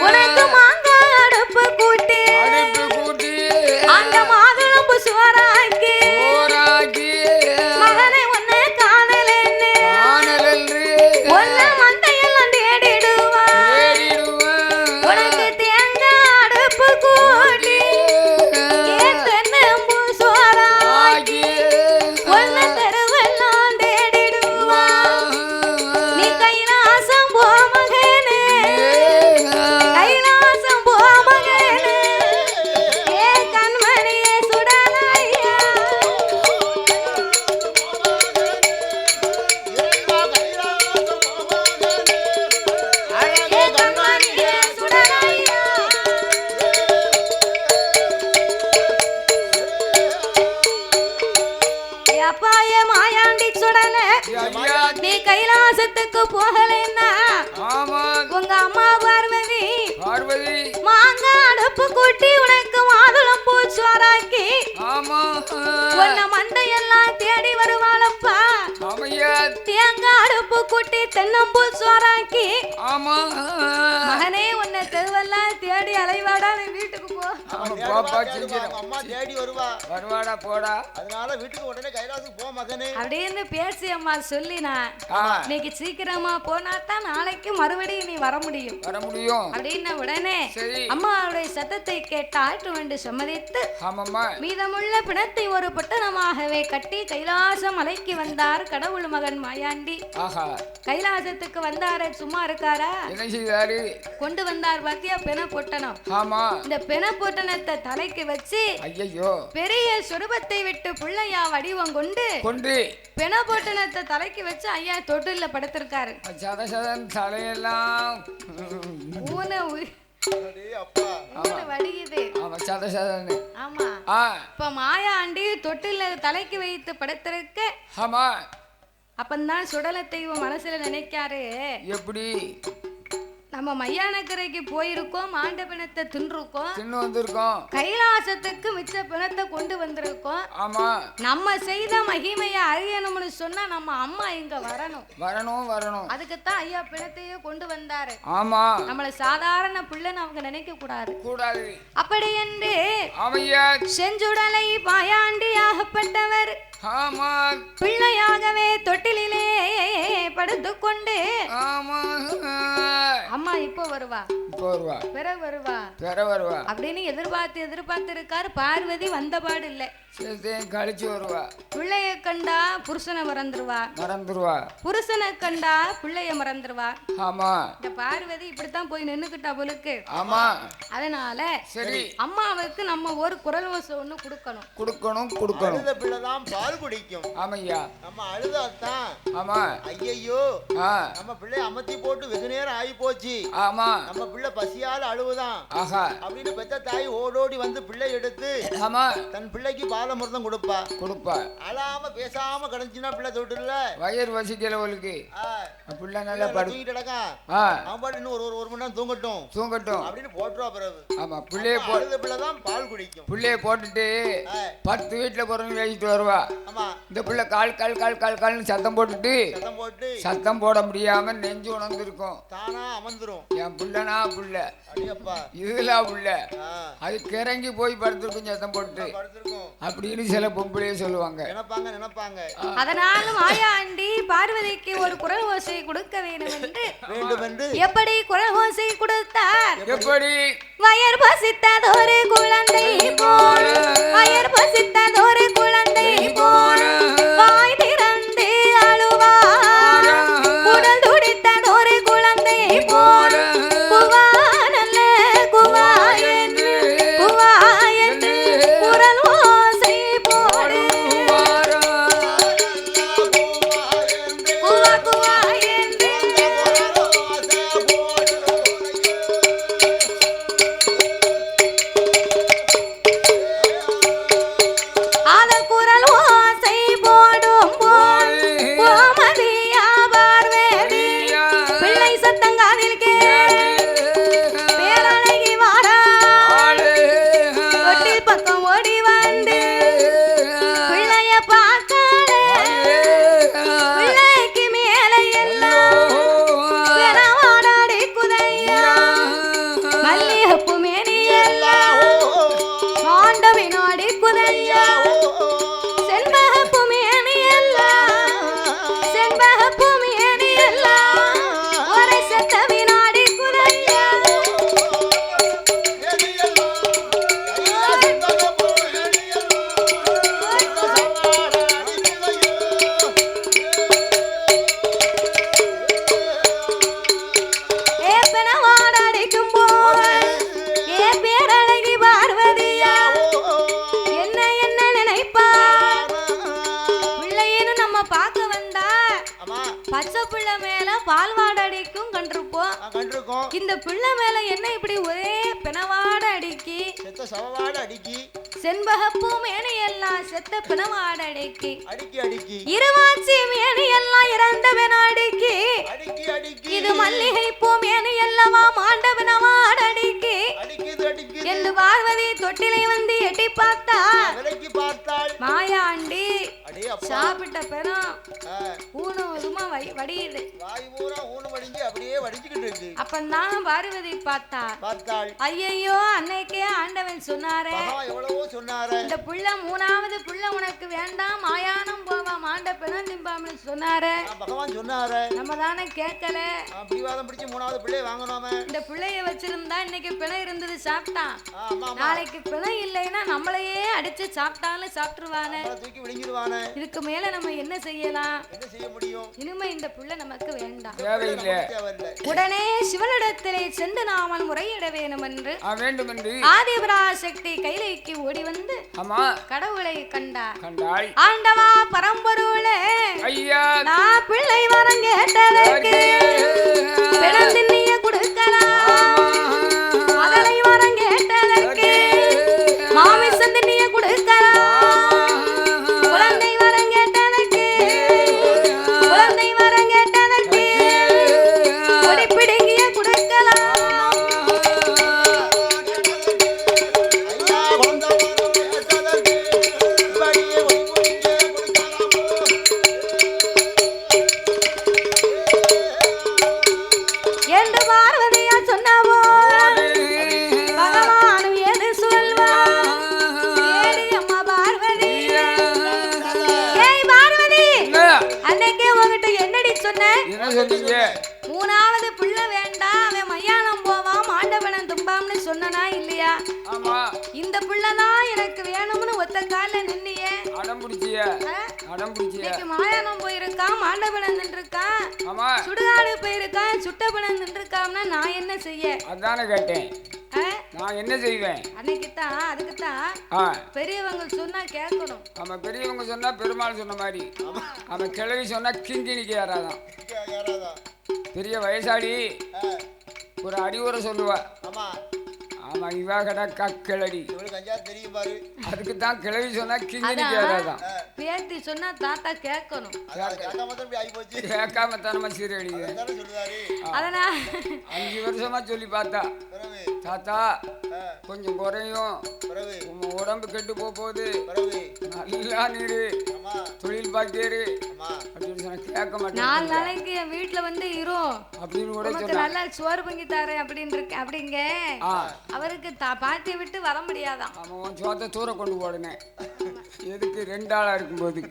உனக்கு மாங்காய் அடுப்பு கூட்டி அந்த மாதுளம்பு சோறாக்கி மகனை உன்னை நீ கைலாசத்துக்கு போகலைன்னா உங்க அம்மா பார்வதி மாங்க அடுப்பு கூட்டி உனக்கு மாதுளம் பூச்சோராக்கி உன்ன மண்டையெல்லாம் தேடி வருவாளப்பா. தேங்காய் அடுப்பு கூட்டி தென்னம்பூ சோறாக்கி மகனே உன்னை தெருவெல்லாம் தேடி அலைவாடா, நீ வீட்டுக்கு போ. அம்மா தேடி வருவாடா போடா, அதனால வீட்டுக்கு உடனே கைலாசத்துக்கு போ மகனே அப்படின்னு பேசி அம்மா சொல்லினா இன்னைக்கு சீக்கிரமா போனா தான் நாளைக்கு மறுபடியும் நீ வர முடியும் அப்படின்னு உடனே அம்மாவுடைய சத்தத்தை கேட்டு ஆற்று வேண்டு சம்மதித்து மீதமுள்ள பிணத்தை ஒரு பட்டணமாகவே கட்டி கைலாச மலைக்கு வந்தார் கடவுள் மகன் மாயாண்டி. கைலாசத்துக்கு வந்தாரு, சும்மா இருக்காரா? என்ன செய்தாரு? கொண்டு வந்தார் பாத்தியா பெண பொட்டணம். இந்த பெண பொட்டணத்தை தலைக்கு வச்சு பெரிய சுரூபத்தை விட்டு பிள்ளையா வடிவம் கொண்டு பெண பொட்டணத்தை தலைக்கு வச்சு ஐயா தொட்டில படுத்திருக்காரு. தலையெல்லாம் மாயாண்டி தொட்டில தலைக்கு வைத்து படுத்திருக்க அப்பந்தான் சுடல தெய்வம் மனசுல நினைக்காரு, எப்படி நம்ம மையானக்கரைக்கு போயிருக்கோம், ஆண்ட பிணத்தை தின்றுக்கோம், கைலாசத்துக்கு மிச்ச பிணத்தை கொண்டு வந்திருக்கோம். நம்ம செய்த மகிமையை அறியணும்னு சொன்னா நம்ம அம்மா இங்க வரணும். அதுக்குத்தான் ஐயா பிணத்தையே கொண்டு வந்தாரு. நம்மள சாதாரண பிள்ளைன்னு அவங்க நினைக்க கூடாது. அப்படி என்று செஞ்சுடலை பாயாண்டியாகப்பட்டவர் பிள்ளையாகவே தொட்டிலே படுத்துக்கொண்டு அம்மா இப்ப வருவா பெற வருவா அப்படின்னு எதிர்பார்த்து இருக்காரு. பார்வதி வந்த பாடு இல்ல, கழிச்சு வருவா. பிள்ளைய கண்டா புருஷனை மறந்துருவா, புருஷனை கண்டா பிள்ளைய மறந்துருவா. இந்த பார்வதி இப்படித்தான் போய் நின்னுக்கிட்டா போலுக்கு. அதனால சரி அம்மாவுக்கு நம்ம ஒரு குரல் ஓசை ஒண்ணு கொடுக்கணும். அழுத பிள்ளைதான் பால் குடிக்கும். நம்ம அழுதாத்தான் ஐயோ நம்ம பிள்ளை அமர்த்தி போட்டு வெகு நேரம் ஆகி போச்சு, நம்ம பிள்ளை பசியால அழுவுதான் அப்படின்னு பெத்த தாய் ஓடோடி வந்து பிள்ளை எடுத்து தன் பிள்ளைக்கு பாலமிர்தம் கொடுப்பா. அழாம பேசாம கிடந்துச்சுன்னா பிள்ளை தொட்டுல வயிறு வசிக்கிறவளுக்கு பிள்ளை நல்லா தூங்கிட்டு கிடக்கான், அவன் பாட்டு இன்னும் ஒரு மணி நேரம் தூங்கட்டும் அப்படின்னு போட்டுருவா. பிறகு பிள்ளைதான் பால் குடிக்கும். பிள்ளைய போட்டுட்டு 10 வீட்டுல பிறகு வச்சுட்டு வருவா. இந்த பிள்ளை கால் கால் கால் கால் கால்னு சத்தம் போட்டு சத்தம் போட முடியாம நெஞ்சு உணர்ந்திருக்கும், தானா அமர்ந்துரும். என் பிள்ளைனா பிள்ளை இதுலாம் பிள்ளை அது கிறங்கி போய் படுத்திருக்கும் சத்தம் போட்டு அப்படின்னு சில பொம்பளையே சொல்லுவாங்க, நினைப்பாங்க. அதனாலும் மாயாண்டி பார்வதிக்கு ஒரு குரல் ஓசை கொடுக்க வேண்டும் என்று எப்படி குரல் ஓசை கொடுத்தார்? எப்படி? வயர் பசித்ததொரு குழந்தை போல, வயர் பசித்ததொரு குழந்தை போல வாய் திறந்து அழுவார், உடல் துடித்ததொரு குழந்தை போல குவா நல்ல குவா என்று குரல் ஓசை போடு, குவா குவா என்று அத குரல் ஓசை போடும் போல் கோமதியா பார்வதி பிள்ளை சத்தங்காதில் பேரழகி வாரா தொட்டி பக்கம் ஓடி வந்து பிள்ளைய பார்க்கல, பிள்ளைக்கு மேல எல்லாம் பெறவாடாடி குதையா மல்லிகப்பு மேனி எல்லாம் ஆண்டவினாடி குதையா செண்பகப்பு மேனி எல்லாம் ஒரு செத்த வினாடி குதையா பிணவாடடிக்கும் போது ஏ பேரழகி பார்வதியா என்ன நினைப்பா? பிள்ளையன்னு நம்ம பார்க்க வந்தா பச்சை பிள்ளை மேல பால்வாட அடிக்கும் கண்டிருப்போம். இந்த பிள்ளை மேல என்ன இப்படி ஒரே பிணவாட அடிக்கி செண்பகப்பு மேனி எல்லாம் செத்த பிணவாட அடிக்கி இருவாச்சி மேனி எல்லாம் மல்லிகை பூமேனு எல்லவா மாண்டவனவாடடிக்கு என்று பார்வதி தொட்டிலை வந்து எட்டி பார்த்தாள் மாயாண்டி சாப்பிட்ட பெரும் ஊனமா வடியுது அப்பந்தான் பார்வதி பார்த்தாள் ஐயோ அன்னைக்கே ஆண்டவன் சொன்னாரே இந்த புள்ள மூணாவது புள்ள உனக்கு வேண்டாம் மாயானம் போவா மாண்ட பெரும் திம்பாம்னு சொன்னாரே நம்ம தானே கேட்கல மூணாவது பிள்ளை வாங்கணுமே இந்த பிள்ளைய வச்சிருந்தா இன்னைக்கு பிணை இருந்தது சாப்பிட்டான் நாளைக்கு பிணை இல்லைன்னா நம்மளையே அடிச்சு சாப்பிட்டாலும் சாப்பிட்டுருவானே இதுக்கு மேல நம்ம என்ன செய்யலாம் இனிமே இந்த புள்ள நமக்கு வேண்டாம் உடனே சிவனிடத்திலே சென்று நாமல் முறையிட வேண்டும் என்று ஆதிபராசக்தி கைலைக்கு ஓடி வந்து கடவுளை கண்டாள் ஆண்டவா பரம்பொருளே நான் பிள்ளை வரம் கேட்டதற்கு பிறந்தின்னிய கொடுக்கலாம் மகளை வரம் கேட்டதற்கு மாமிசந்தினிய கொடுக்கலாம் குழந்தை வரம் கேட்டதற்கு குழந்தை வரம் கேட்டதற்கு கொடி பிடுங்கிய கொடுக்கலாம் என்று பார்வதியா சொன்னவோ பகவானும் எது சொல்வா ஏடி அம்மா பார்வதி ஏய் பார்வதி அன்னைக்கே உங்ககிட்ட என்னடி சொன்ன மூணாவது புள்ள வேண்டாம் அவன் மையானம் போவான் மாண்டவனம் தும்பாம்னு சொன்னா இல்லையா இந்த புள்ளதான் எனக்கு வேணும்னு ஒத்த கால நின்னியே இன்னைக்கு மாயானம் போயிருக்கான் மாண்டவனம் நின்றுருக்கான் சுடுகாடு போயிருக்கான் சுட்டபனம் நின்றுருக்காம்னா நான் என்ன செய்ய அதானே கேட்டேன் நான் என்ன செய்வேன் அன்னைக்குத்தான் அதுக்குத்தான் பெரியவங்க சொன்னா கேட்கணும் ஆமா பெரியவங்க சொன்னா பெருமாள் சொன்ன மாதிரி அவன் கிழவி சொன்னா கிங்கினிக்கு யாராதான் பெரிய வயசாடி ஒரு அறிவுரை சொல்லுவா ஆமா இவா கடா கக்கிழடி அதுக்கு தான் கிழவி சொன்னா கிங்கினிக்கு யாராதான் பேத்தி சொன்னா தாத்தா கேட்கணும் கேட்காம தானமா சீரடி அதனா 5 வருஷமா சொல்லி பார்த்தா தாத்தா கொஞ்சம் குறையும் உடம்பு கெட்டு போகுது நல்லா நீரு தொழில் பாக்கியரு அப்படின்னு சொன்னா கேட்க மாட்டேன் 4 நாளைக்கு என் வீட்டுல வந்து இரும் அப்படின்னு கூட சொன்னா நல்லா சோறு பொங்கி தரேன் அப்படின்னு இருக்கு அப்படிங்க அவருக்கு பாட்டியை விட்டு வர முடியாதான் அவன் சோத்தை தூர கொண்டு போடுனேன் எதுக்கு 2 ஆளா இருக்கும்போது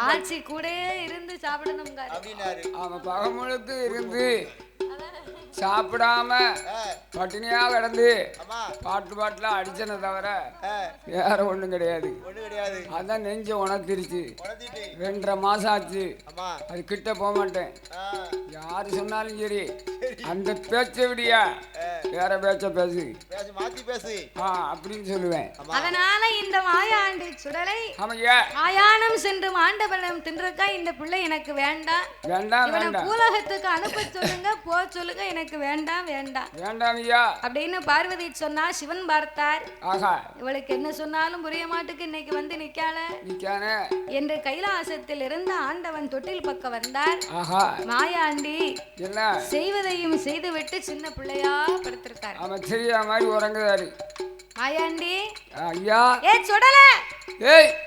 ஆட்சி கூட இருந்து சாப்பிடணும் பகமுழுக்கு இருந்து சாப்பிடாம பட்டினியா கிடந்து பாட்டுல அடிச்சன தவிர வேற ஒண்ணும் கிடையாது அதான் நெஞ்ச உணர்த்திருச்சு 2.5 மாசம் ஆச்சு அது கிட்ட போக மாட்டேன் யாரு சொன்னாலும் சரி அந்த பேச்ச விடியா வேற பேச்ச பேசு அப்படின்னு சொல்லுவேன் அதனால இந்த மாயாண்டி சுடலை மாயானம் சென்று மாண்டவனம் தின்றுக்கா இந்த பிள்ளை எனக்கு வேண்டாம் பூலோகத்துக்கு அனுப்ப சொல்லுங்க போ சொல்லுங்க எனக்கு வேண்டாம் அப்படின்னு பார்வதி சொன்னா சிவன் பார்த்தார் இவளுக்கு என்ன சொன்னாலும் புரிய மாட்டுக்கு இன்னைக்கு வந்து நிக்கால என்று கைலாசத்தில் இருந்து ஆண்டவன் தொட்டில் பக்கம் வந்தார் மாயாண்டி செய்வதையும் செய்துவிட்டு சின்ன பிள்ளையா படுத்திருக்காரு மாயாண்டி ஐயா சுடல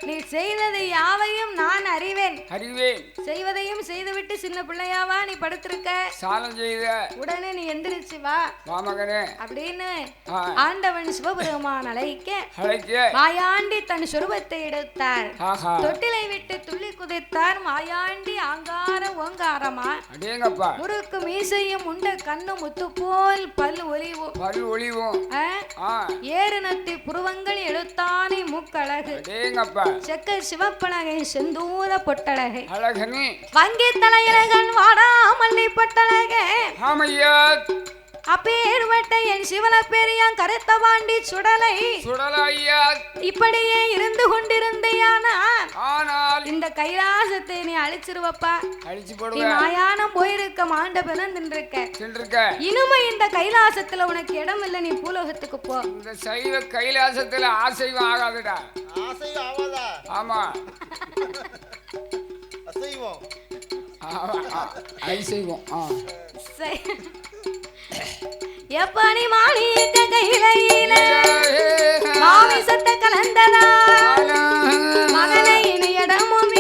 நீ செய்தது யாவையும் நான் அறிவேன் செய்வதையும் செய்துவிட்டு சின்ன பிள்ளையாவா நீ படுத்திருக்க சாலம் செய்த உடனே நீ எந்திரிச்சு வா மகனே அப்படின்னு ஆண்டவன் சிவபெருமான் அழைக்க மாயாண்டி தன் சொரூபத்தை எடுத்தார் தொட்டிலை விட்டு துள்ளி குதித்தார் மாயாண்டி ஆங்கார ஓங்காரமா முறுக்கு மீசையும் உண்ட கண்ணு முத்து போல் பல் ஒளிவும் ஏறுநத்தி புருவங்கள் எழுத்தானை மூக்கழகு செக்க சிவப்பழகை செந்தூர பொட்டழகை அழகனே வங்கி தலையழகன் வாடாமல்லி பொட்டழகே அப்பேர்வட்ட என் சிவன பெரியான் கருத்த பாண்டி சுடலை சுடலையா இப்படியே இருந்து கொண்டிருந்தையானா ஆனால் இந்த கைலாசத்தை நீ அழிச்சிருவப்பா. அழிச்சு நீ போடுவ. மாயானம் போயிருக்க மாண்டபனம் தின்றுக்க. இனிமே இந்த கைலாசத்துல உனக்கு இடம் இல்ல, நீ பூலோகத்துக்கு போ. இந்த சைவ கைலாசத்துல ஆசைவம் ஆகாதுடா. ஆசைவம் ஆகாதா? ஆமா அசைவம் ஐசைவம். எப்ப நீ மாணிக்க கையில மாமிசத்தை கலந்ததா மகனை இனி இடமும்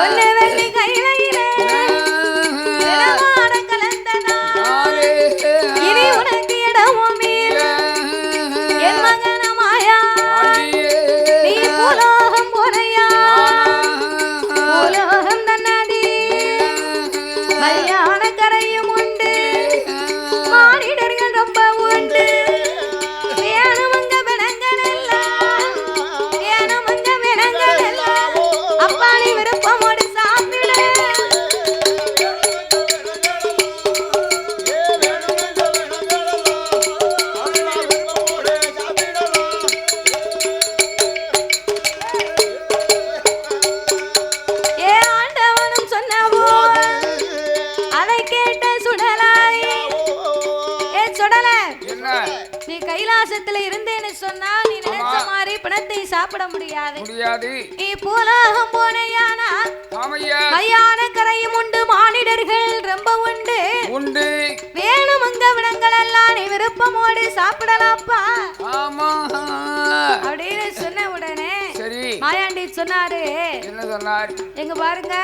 ஒன்னு வெள்ளி கையில கலந்ததா இனி உனக்கு இடமும் என் மகன மாயா நீ பூலோகம் போனையா பூலோகம் தன்னாதி கல்யாண கரையும் உண்டு மானிடர்கள் ரொம்ப உண்டு வேணுமங்க விலங்கள் எல்லாம் வேணுமங்க விலங்கள் எல்லாம் அப்பாணி விருப்பமோடு சாப்பிட நீ கைலாசத்துல இருந்தேன்னு சொன்னா நீ நினைச்ச மாதிரி பணத்தை சாப்பிட முடியாது. நீ பூலோகம் போனையானா கல்யாண கரையும் உண்டு மானிடர்கள் ரொம்ப உண்டு உண்டு வேணுமங்க விடங்கள் எல்லாம் நீ விருப்பமோடு சாப்பிடலாப்பா. அப்படின்னு சொன்ன உடனே மாயாண்டி சொன்னாரு. என்ன சொன்னார்? எங்க பாருங்க,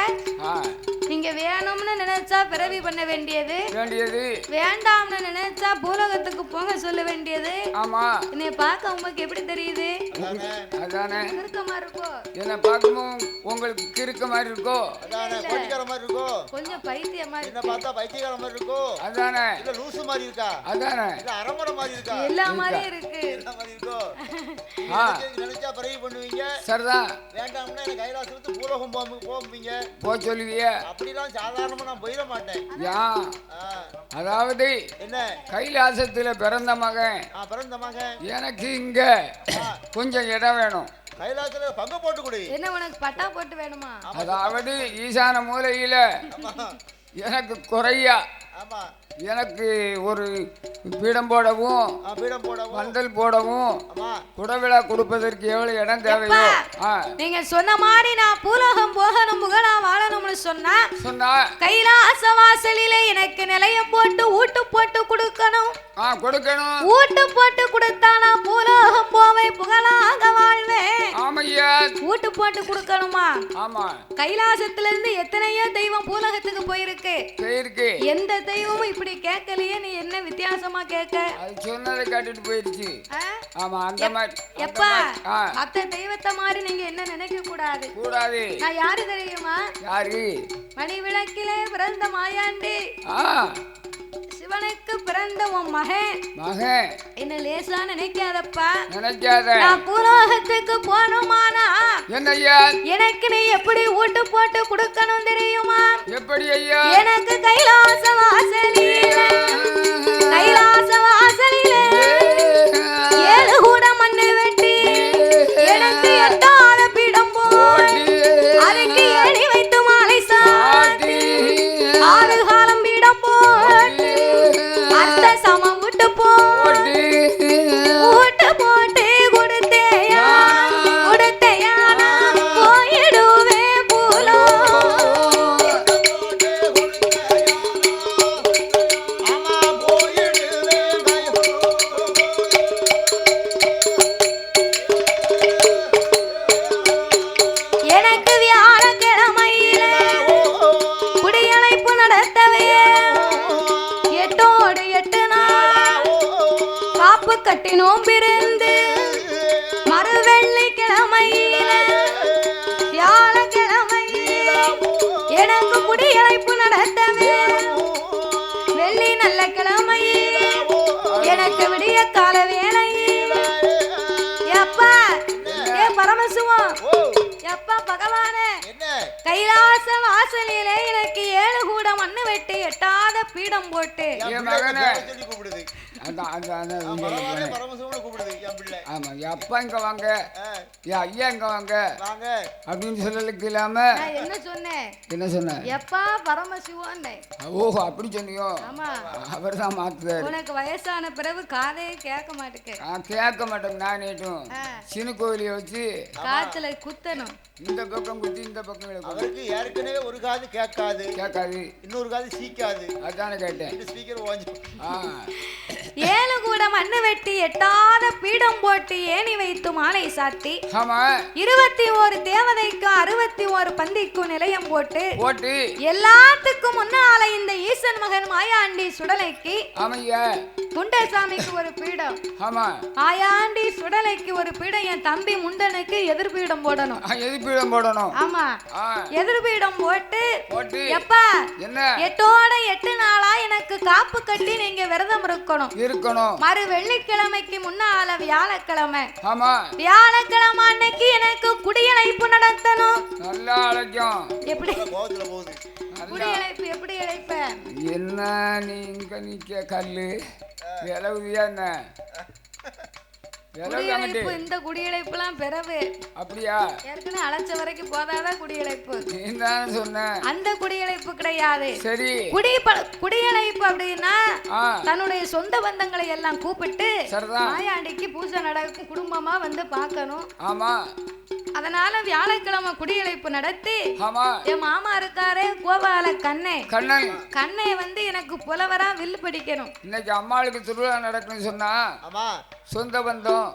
நீங்க வேணும்னு நினைச்சா பிறவி பண்ண வேண்டியது வேண்டாம்னு நினைச்சா பூலோகத்துக்கு போங்க சொல்ல வேண்டியது. ஆமா, என்னை பார்க்க உங்களுக்கு எப்படி தெரியுது? அதானே கிறுக்கமா இருக்கோ? என்ன பார்க்கும்போது உங்களுக்கு கிறுக்க மாதிரி இருக்கோ? அதானே கோட்டிக்கார மாதிரி இருக்கோ? கொஞ்சம் பைத்திய மாதிரி. என்ன பார்த்தா பைத்தியக்கார மாதிரி இருக்கோ? அதானே இல்ல லூசு மாதிரி இருக்கா? அதானே இல்ல அரமணை மாதிரி இருக்கா? எல்லா மாதிரி இருக்கு. எல்லா மாதிரி இருக்கோ? நினைச்சா பிறவி பண்ணுவீங்க. சரிதான். வேண்டாம்னா என்ன கைலாசத்துக்கு பூலோகம் போவீங்க. போ சொல்லுவீங்க. அப்படிலாம் சாதாரணமா நான் போயிட மாட்டேன். அதாவது என்ன கைலாசத்துல பிறந்த மகன் எனக்கு இங்க கொஞ்சம் இடம் வேணும். கைலாசத்துல பங்கு போட்டு கொடு. என்ன உனக்கு பட்டா போட்டு வேணுமா? அதாவது ஈசான மூலையில எனக்கு குறையா எனக்கு ஒரு பீடம் போடவும் பந்தல் போடவும் குடவிழா கொடுப்பதற்கு எவ்வளவு இடம் தேவையோ. நீங்க சொன்ன மாதிரி நான் பூலோகம் போகணும் புகழா வாழணும்னு சொன்னா கைலாச வாசலிலே எனக்கு நிலையம் போட்டு ஊட்டு போட்டு கொடுக்கணும். ஊட்டு போட்டு கொடுத்தா நான் பூலோகம் போவேன், புகழாக வாழ்வேன். ஆமையா, ஊட்டு போட்டு கொடுக்கணுமா? ஆமா. கைலாசத்துல இருந்து எத்தனையோ தெய்வம் பூலோகத்துக்கு போயிருக்கு. எந்த தெய்வமும் இப்படி கேட்கலையே, நீ என்ன வித்தியாசமா கேட்க? அது சொன்னதை காட்டிட்டு போயிடுச்சு. ஆமா, அந்த மாதிரி. எப்பா மத்த தெய்வத்தை மாதிரி நீங்க என்ன நினைக்க கூடாது. நான் யாரு தெரியுமா? யாரு? மணி விளக்கிலே பிறந்த மாயாண்டி, சிவனுக்கு பிறந்த உன் மகன். என்ன லேசா நினைக்காதப்பா. நான் பூலோகத்துக்கு போகணுமானா என்னய்யா எனக்கு நீ எப்படி ஊட்டு போட்டு கொடுக்கணும் தெரியுமா? எப்படி ஐயா? எனக்கு கைலாச வாசலிலே 7 கூட மண்ணு வெட்டி எனக்கு எட்டாத பீடம் போட்டு அதுக்கு ஏணி வைத்து மாலை சாட்டி 6 காலம் பீடம் போட்டு அர்த்த சமம் விட்டு போட்டு கொடுத்தேயா போயிடுவே பூலோ. எனக்கு வியாழக்கிழமையில குடியணைப்பு நடத்தவே 8 நாள் காப்பு கட்டி நோம்பிருந்து மறுவெள்ளிக்கிழமையில வியாழக்கிழமையில எனக்கு குடியழைப்பு நடத்தவே வெள்ளி நல்ல கிழமையில எனக்கு விடிய கால வேளையில எப்பா பரமசிவம் எப்பா பகவானே கைலாச வாசலிலே எனக்கு 7 கூட மண்ணு வெட்டி எட்டாத பீடம் நிலையம் போட்டு என் மகனை சொல்லி கூப்பிடுது. பரமசிவனை கூப்பிடுது என் பிள்ளை. ஆமா, என் அப்பா இங்க வாங்க, என் ஐயா இங்க வாங்க வாங்க அப்படின்னு சொல்லலுக்கு இல்லாம நான் என்ன சொன்னேன்? என்ன சொன்ன? எப்பா பரமசிவன். ஓஹோ, அப்படி சொன்னியோ? ஆமா, அவர் தான் மாத்துறாரு. உனக்கு வயசான பிறகு காதே கேட்க மாட்டேங்க. நான் கேட்க மாட்டேன். நான் நேட்டும் சின்ன கோயிலிய வச்சு காத்துல குத்தணும். இந்த பக்கம் குத்தி இந்த பக்கம் அவருக்கு ஏற்கனவே ஒரு காது கேட்காது, இன்னொரு காது சீக்காது. அதான கேட்டேன். ஸ்பீக்கர் ஏழு கூட மண்ணு வெட்டி எட்டாத பீடம் போட்டு ஏணி வைத்து மாலை சாத்தி 21 தேவதைக்கும் 61 பந்திக்கும் நிலையம் போட்டு எல்லாத்துக்கும் முன்னால இந்த ஈசன் மகன் மாயாண்டி சுடலைக்கு முண்டசாமிக்கு ஒரு பீடம், மாயாண்டி சுடலைக்கு ஒரு பீடம், என் தம்பி முண்டனுக்கு எதிர்பீடம் போடணும். ஆமா, எதிர்பீடம் போட்டு எப்பா 8 நாளா எனக்கு காப்பு கட்டி நீங்க விரதம் இருக்கணும். மறு வெள்ளிக்கிழமைக்கு முன்னால வியாழக்கிழமை, வியாழக்கிழமை அன்னைக்கு எனக்கு குடியழைப்பு நடத்தணும். நல்லா அழைக்கும். எப்படி குடியழைப்பு? எப்படி அழைப்ப? என்ன நீ இங்க நிக்க கல்லு விளவுதியா? என்ன குடியழைப்பு? இந்த குடியழைப்புலாம் பிறவு. அப்படியா? ஏற்கனவே அழைச்ச வரைக்கும் போதாதான் குடியழைப்பு. நீதான் சொன்ன. அந்த குடியழைப்பு கிடையாது. சரி, குடியழைப்பு அப்படின்னா தன்னுடைய சொந்த பந்தங்களை எல்லாம் கூப்பிட்டு மாயாண்டிக்கு பூஜை நடக்கும், குடும்பமா வந்து பார்க்கணும். ஆமா, அதனால வியாழக்கிழமை குடியழைப்பு நடத்தி என் மாமா இருக்காரே கோபால கண்ணை வந்து எனக்கு புலவரா வில்லு படிக்கணும். இன்னைக்கு அம்மாளுக்கு திருவிழா நடக்குன்னு சொன்னா சொந்த பந்தம்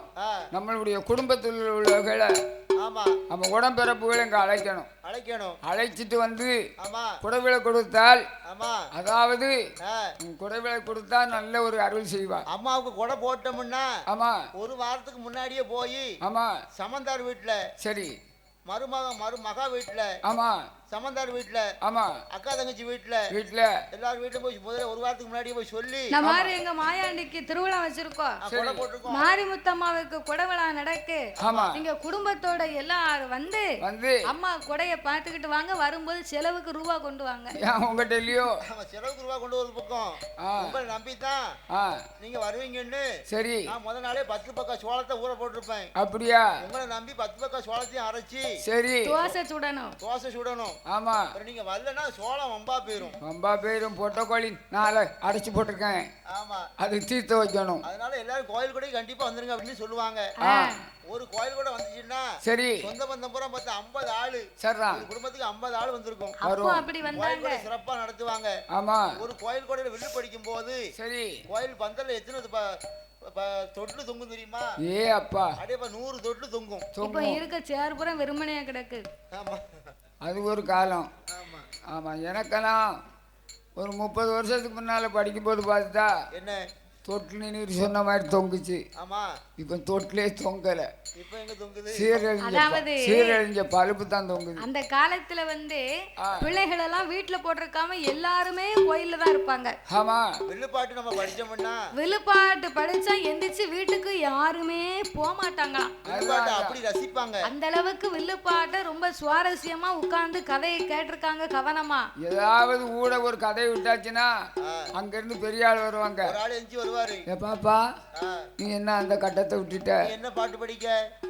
நம்மளுடைய குடும்பத்தில் உள்ளவர்களை நம்ம உடம்பிறப்புகளை இங்க அழைக்கணும். அழைச்சிட்டு வந்து குடவிலை கொடுத்தால், அதாவது குடவிலை கொடுத்தா நல்ல ஒரு அருள் செய்வா. அம்மாவுக்கு கொடை போட்டோம்னா ஒரு வாரத்துக்கு முன்னாடியே போய் சமந்தார் வீட்டுல, சரி மருமகா வீட்டுல, சமந்தார் வீட்டுல, அக்கா தங்கச்சி வீட்டுல எல்லாரும் வீட்டுல போய் முதல்ல ஒரு வாரத்துக்கு முன்னாடியே போய் சொல்லி, இந்த மாதிரி எங்க மாயாண்டிக்கு திருவிழா வச்சிருக்கோம், மாரிமுத்தம்மாவுக்கு குடவிழா நடக்கு, எங்க குடும்பத்தோட எல்லாரும் வந்து அம்மா கொடைய பாத்துக்கிட்டு வாங்க, வரும்போது செலவுக்கு ரூபா கொண்டு வாங்க. உங்ககிட்ட இல்லையோ? செலவுக்கு ரூபா கொண்டு ஒரு பக்கம் உங்களை நம்பித்தான் நீங்க வருவீங்கன்னு. சரி, நான் முதல் நாளே 10 பக்கம் சோளத்தை ஊற போட்டிருப்பேன். அப்படியா? உங்களை நம்பி 10 பக்கம் சோளத்தையும் அரைச்சி சரி தோசை சுடணும். ஆமா, நீங்க வரலன்னா சோளம் வம்பா போயிரும். பொட்டக்கோழி 4 அடைச்சு போட்டிருக்கேன். ஆமா, அது தீர்த்து வைக்கணும். அதனால எல்லாரும் கோயில் கூட கண்டிப்பா வந்துருங்க அப்படின்னு சொல்லுவாங்க. ஒரு கோயில் கூட வந்துச்சுன்னா சரி, சொந்த பந்தம் பூரா பார்த்து 50 ஆளு, குடும்பத்துக்கு 50 ஆளு வந்திருக்கும். அப்படி வந்தாங்க, சிறப்பா நடத்துவாங்க. ஆமா, ஒரு கோயில் கூட வில்லு படிக்கும் போது சரி கோயில் பந்தல்ல எத்தனை தொட்டு தொங்கும் தெரியுமா? அப்பா, அப்படியே 100 தொட்டு தொங்கும். இப்ப இருக்க சேர் பூரா வெறுமனையா கிடக்கு. ஆமா, அது ஒரு காலம். ஆமா, எனக்கெல்லாம் ஒரு 30 வருஷத்துக்கு முன்னால படிக்கும் போது பார்த்துட்டா என்ன தொட்டில் நீர் சொன்ன மாதிரி தொங்குச்சு. ஆமா, இப்ப தொட்டிலே தொங்கல. இப்ப எங்க தொங்குது? சீரழிஞ்ச பழுப்பு தான் தொங்குது. அந்த காலத்துல வந்து பிள்ளைகள் எல்லாம் வீட்டுல போட்டிருக்காம எல்லாருமே கோயில்ல தான் இருப்பாங்க. ஆமா, வில்லுப்பாட்டு நம்ம படிச்சோம்னா, வில்லுப்பாட்டு படிச்சா எந்திரிச்சு வீட்டுக்கு யாருமே போக மாட்டாங்களாம். அப்படி ரசிப்பாங்க. அந்த அளவுக்கு வில்லுப்பாட்டை ரொம்ப சுவாரஸ்யமா உட்கார்ந்து கதையை கேட்டிருக்காங்க கவனமா. ஏதாவது கூட ஒரு கதையை விட்டாச்சுன்னா அங்க இருந்து பெரிய ஆள் வருவாங்க. ஒரு ஆள் எஞ்சி வருவாரு. பாப்பா, நீ என்ன அந்த கட்டத்தை விட்டுட்ட, என்ன பாட்டு படிக்க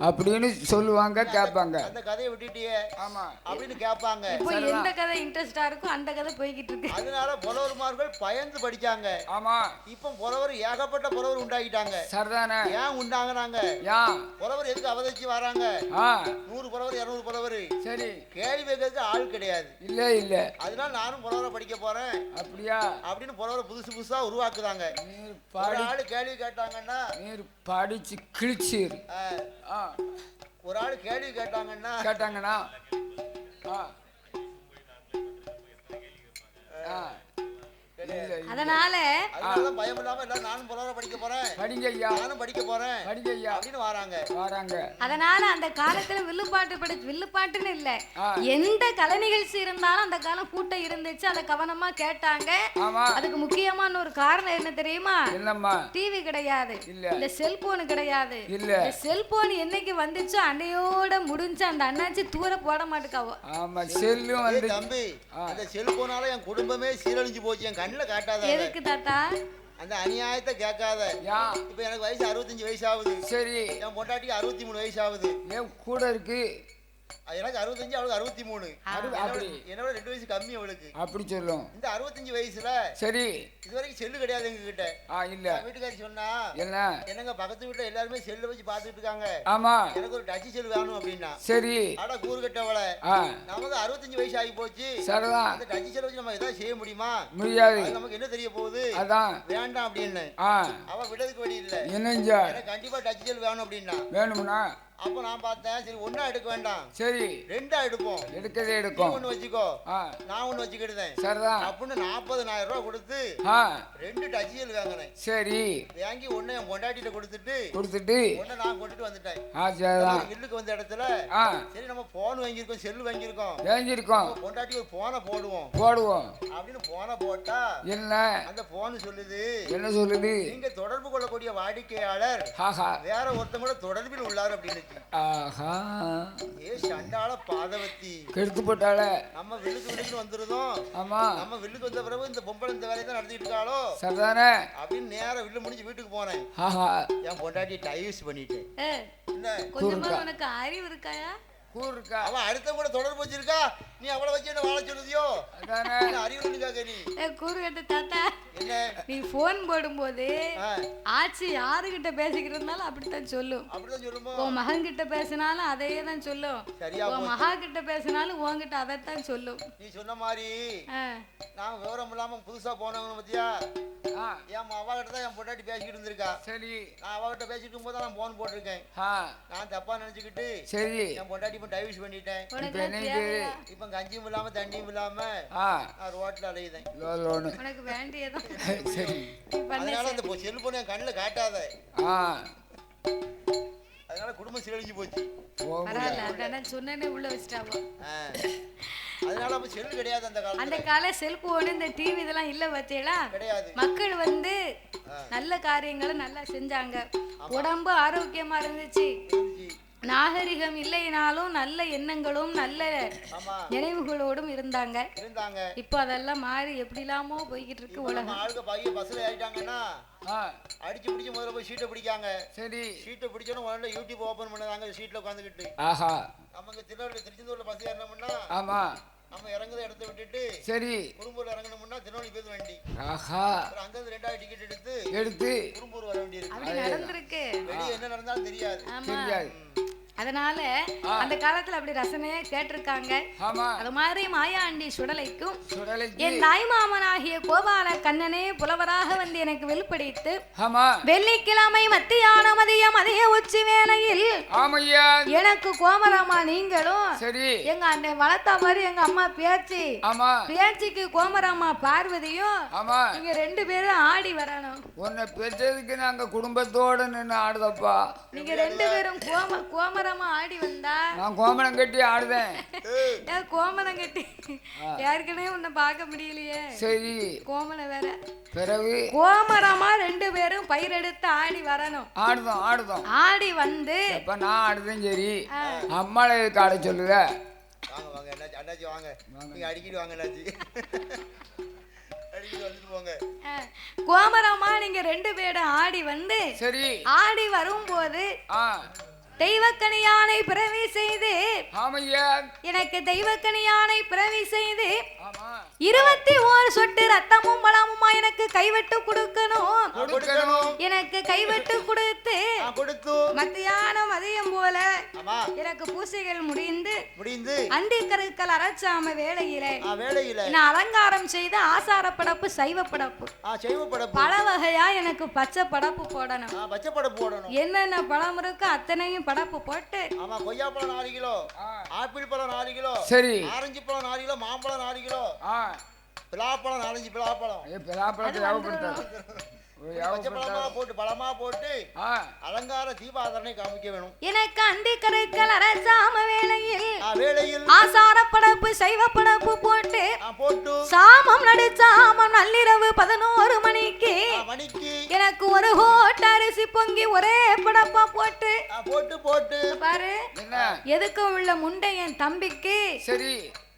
அப்படின்னு சொல்லுவாங்க, கேட்பாங்க. அந்த கதையை விட்டுட்டியே ஆமா அப்படின்னு கேட்பாங்க. இப்போ எந்த கதை இன்ட்ரெஸ்டா இருக்கோ அந்த கதை போய்கிட்டு இருக்கு. அதனால புலவர்மார்கள் பயந்து படிச்சாங்க. ஆமா, இப்போ புலவர் ஏகப்பட்ட புலவர் உண்டாக்கிட்டாங்க. சரிதானே? ஏன் உண்டாங்கறாங்க? புலவர் எதுக்கு அவதரிச்சு வராங்க? 100 புலவர் 200 புலவர். சரி, கேள்வி கேட்கறதுக்கு ஆள் கிடையாது. இல்ல அதனால நானும் புலவரை படிக்க போறேன். அப்படியா? அப்படின்னு புலவரை புதுசா உருவாக்குறாங்க. ஒரு ஆளு கேள்வி கேட்டாங்கன்னா நீர் படிச்சு கிழிச்சிரு. ஒரு ஆளு கேள்வி கேட்டாங்கன்னா அதனால பயம் இல்லாம நானும் புலவரை படிக்க போறேன், படிங்க ஐயா, நானும் படிக்க போறேன், படிங்க ஐயா அப்படின்னு வராங்க. அதனால அந்த காலத்துல வில்லுப்பாட்டுன்னு இல்ல, எந்த கலை நிகழ்ச்சி இருந்தாலும் அந்த காலம் கூட்டம் இருந்துச்சு. அதை கவனமா கேட்டாங்க. அதுக்கு முக்கியமான ஒரு காரணம் என்ன தெரியுமா? டிவி கிடையாது, இந்த செல்போன் கிடையாது. இந்த செல்போன் என்னைக்கு வந்துச்சோ அன்னையோட முடிஞ்சு அந்த அண்ணாச்சி தூர போட மாட்டேக்காவோ. தம்பி, அந்த செல்போனால என் குடும்பமே சீரழிஞ்சு போச்சு. என் கண்ணு கண்ணுல காட்டாத. எதுக்கு தாத்தா? அந்த அநியாயத்தை கேட்காத. இப்ப எனக்கு வயசு 65 வயசு ஆகுது. சரி. என் பொண்டாட்டிக்கு 63 வயசு ஆகுது. ஏன் கூட இருக்கு? எனக்கு 65 அவளுக்கு 63. என்னோட 2 வயசு கம்மி அவளுக்கு. அப்படி சொல்லும். இந்த 65 வயசுல சரி இதுவரைக்கும் செல்லு கிடையாது எங்க கிட்ட. இல்ல. வீட்டுக்காரி சொன்னா என்ன என்னங்க பக்கத்து வீட்டுல எல்லாருமே செல்லு வச்சு பாத்துட்டு இருக்காங்க. ஆமா. எனக்கு ஒரு டச் செல் வேணும் அப்படின்னா. சரி. அட கூறு கட்டவள. நமக்கு 65 வயசு ஆகி போச்சு. சரிதான். அந்த டச் செல் வச்சு நம்ம ஏதாவது செய்ய முடியுமா? முடியாது. நமக்கு என்ன தெரிய போகுது? அதான் வேண்டாம் அப்படின்னு. அவ விடதுக்கு வழி இல்ல. என்னங்க எனக்கு கண்டிப்பா டச் செல் வேணும் அப்படின்னா. வேணும்னா அப்ப நான் பார்த்தேன் சரி ஒண்ணா எடுக்க வேண்டாம். சரி ரெண்டா எடுப்போம். எடுக்கதே எடுக்கும். ஒண்ணு வச்சுக்கோ. நான் ஒண்ணு வச்சுக்கிட்டேன். சரிதான். அப்படின்னு 40,000 ரூபாய் கொடுத்து 2 டச்சியல் வாங்கினேன். சரி வாங்கி ஒண்ணு என் பொண்டாட்டிட்ட கொடுத்துட்டு ஒண்ணு நான் கொண்டுட்டு வந்துட்டேன். சரிதான். இல்லுக்கு வந்த இடத்துல சரி நம்ம போன் வாங்கியிருக்கோம் செல்லு வாங்கியிருக்கோம் பொண்டாட்டி ஒரு போனை போடுவோம் அப்படின்னு போனை போட்டா என்ன அந்த போன் சொல்லுது என்ன சொல்லுது நீங்க தொடர்பு கொள்ளக்கூடிய வாடிக்கையாளர் வேற ஒருத்தங்க கூட தொடர்பில் உள்ளார் அப்படின்னு. ஆஹா ஏ சண்டாள பாதவத்தி கெடுத்து போட்டாள. நம்ம வில்லுக்கு வந்துருதோம். ஆமா நம்ம வில்லுக்கு வந்த பிறகு இந்த பொம்பளை இந்த வேலையை தான் நடத்திட்டு இருக்காளோ சரிதானே அப்படின்னு நேரா வில்லு முடிஞ்சு வீட்டுக்கு போனேன். என் பொண்டாட்டி டைவர்ஸ் பண்ணிட்டேன். கொஞ்சமா உனக்கு அறிவு இருக்காயா? அவன் அடுத்த கூட தொடர்பு வச்சிருக்கா. நீ அவளை வச்சு என்ன வாழ சொல்லுதியோ? அறிவுக்காக நீ கூறு கட்ட தாத்தா என்ன நீ போன் போடும்போது ஆச்சு யாருகிட்ட பேசிக்கிட்டு இருந்தாலும் அப்படித்தான் சொல்லும். உன் மகன் கிட்ட பேசினாலும் அதையே தான் சொல்லும். உன் மகா கிட்ட பேசினாலும் உன்கிட்ட அதைத்தான் சொல்லும். நீ சொன்ன மாதிரி நான் விவரம் இல்லாம புதுசா போனவங்க பத்தியா என் அவ கிட்ட தான் என் பொண்டாட்டி பேசிக்கிட்டு இருந்திருக்கா. சரி நான் அவகிட்ட பேசிட்டு இருக்கும் போது நான் போன் போட்டிருக்கேன். நான் தப்பா நினைச்சுக்கிட்டு சரி என் பொண்டாட்டி டைவர்ஸ் பண்ணிட்டேன். இப்ப கஞ்சியும் இல்லாம தண்ணியும் இல்லாம நான் ரோட்ல அலையுதேன். உனக்கு வேண்டியதோ சரி அதனால அந்த செல்போன் என் கண்ணுல காட்டாத. அதனால குடும்பம் சீரழிஞ்சு போச்சு. சொன்னே உள்ள வச்சுட்டாவோ. அதனால அப்ப செல் கிடையாது அந்த காலத்துல. அந்த கால செல்போன் இந்த டிவி இதெல்லாம் இல்ல பத்தியலா மக்கள் வந்து நல்ல காரியங்களை நல்லா செஞ்சாங்க. உடம்பு ஆரோக்கியமா இருந்துச்சு. நாகரிகம் இல்லைனாலும் நல்ல எண்ணங்களும் நல்ல நினைவுகளோடும் இருந்தாங்க. இப்ப அதெல்லாம் மாறி எப்படி இல்லாமோ போய்கிட்டு இருக்கு உலகம். அடிச்சு பிடிச்சு முதல்ல போய் சீட்டை பிடிக்காங்க. சரி சீட்டை பிடிச்சோன்னு முதல்ல யூடியூப் ஓபன் பண்ணாங்க. சீட்ல உட்காந்துக்கிட்டு நமக்கு திருச்செந்தூர்ல பஸ் ஏறணும்னா ஆமா நம்ம இறங்குற இடத்த விட்டுட்டு சரி குறும்பூர் இறங்கணும்னா திருநெல்வேலி போய் வேண்டி அங்க இருந்து 2வது டிக்கெட் எடுத்து குறும்பூர் வர வேண்டியிருக்கு. நடந்திருக்கு. வெளியே என்ன நடந்தாலும் தெரியாது. அதனால அந்த காலத்துல அப்படி ரசனையா கேட்டிருக்காங்க. அது மாதிரி மாயாண்டி சுடலைக்கும் என் தாய்மாமனாகிய கோபால கண்ணனே புலவராக வந்து எனக்கு வெளிப்படுத்து வெள்ளிக்கிழமை மதிய உச்சி வேளையில் எனக்கு கோமரம்மா நீங்களும் எங்க அண்ணன் வளர்த்தா மாதிரி எங்க அம்மா பேச்சுக்கு கோமரம்மா பார்வதியும் நீங்க 2 பேரும் ஆடி வரணும். உன்னை பெற்றதுக்கு நாங்க குடும்பத்தோட நின்று ஆடுதப்பா. நீங்க 2 பேரும் கோமரமா ஆடி வந்தா நான் கோமரம் கட்டி ஆடுதேன். கோமரம் கட்டி யாருக்குனே உன்னை பார்க்க முடியலையே. சரி கோமரம் வேற பிறகு கோமரமா 2 பேரும் பயிரெடுத்து ஆடி வரணும். ஆடுதோம் ஆடி வந்து அப்ப நான் ஆடுதேன். சரி அம்மாளை காட சொல்லுத. வாங்க அண்ணாச்சி வாங்க நீங்க அடிக்கிட்டு வாங்க அண்ணாச்சி. கோமரமா நீங்க 2 பேரும் ஆடி வந்து சரி ஆடி வரும்போது தெய்வக்கனியானை பிறவி செய்து எனக்கு தெய்வக்கனியானை பிறவி செய்து 21 சொட்டு ரத்தமும் பலமுமா எனக்கு கைவிட்டு கொடுக்கணும். எனக்கு கைவிட்டு கொடுத்து மதியம் போல எனக்கு பூசைகள் முடிந்து அந்தி கருக்கள் அரைச்சாம வேளையில நான் அலங்காரம் செய்து ஆசார படப்பு சைவ படப்பு பல வகையா எனக்கு பச்சை படப்பு போடணும். என்னென்ன பழம் இருக்கு அத்தனையும் படப்பு போட்டு கொய்யா பழம் 4 கிலோ ஆப்பிள் பழம் 4 கிலோ சரி ஆரஞ்சு பழம் 4 கிலோ மாம்பழம் 4 கிலோ பலாப்பழம் 4 பலாப்பழம் போட்டு பழமா போட்டு அலங்கார தீபாதனை காமிக்க வேணும். எனக்கு அந்தி கரைக்கல் அரசாம வேளையில் ஆசார படப்பு சைவ படப்பு போட்டு சாமம் நடுச்சாமம் நள்ளிரவு 11 மணிக்கு எனக்கு 1 கோட்டை அரிசி பொங்கி ஒரே படப்பா போட்டு பாரு எதுக்கு உள்ள முண்டை என் தம்பிக்கு சரி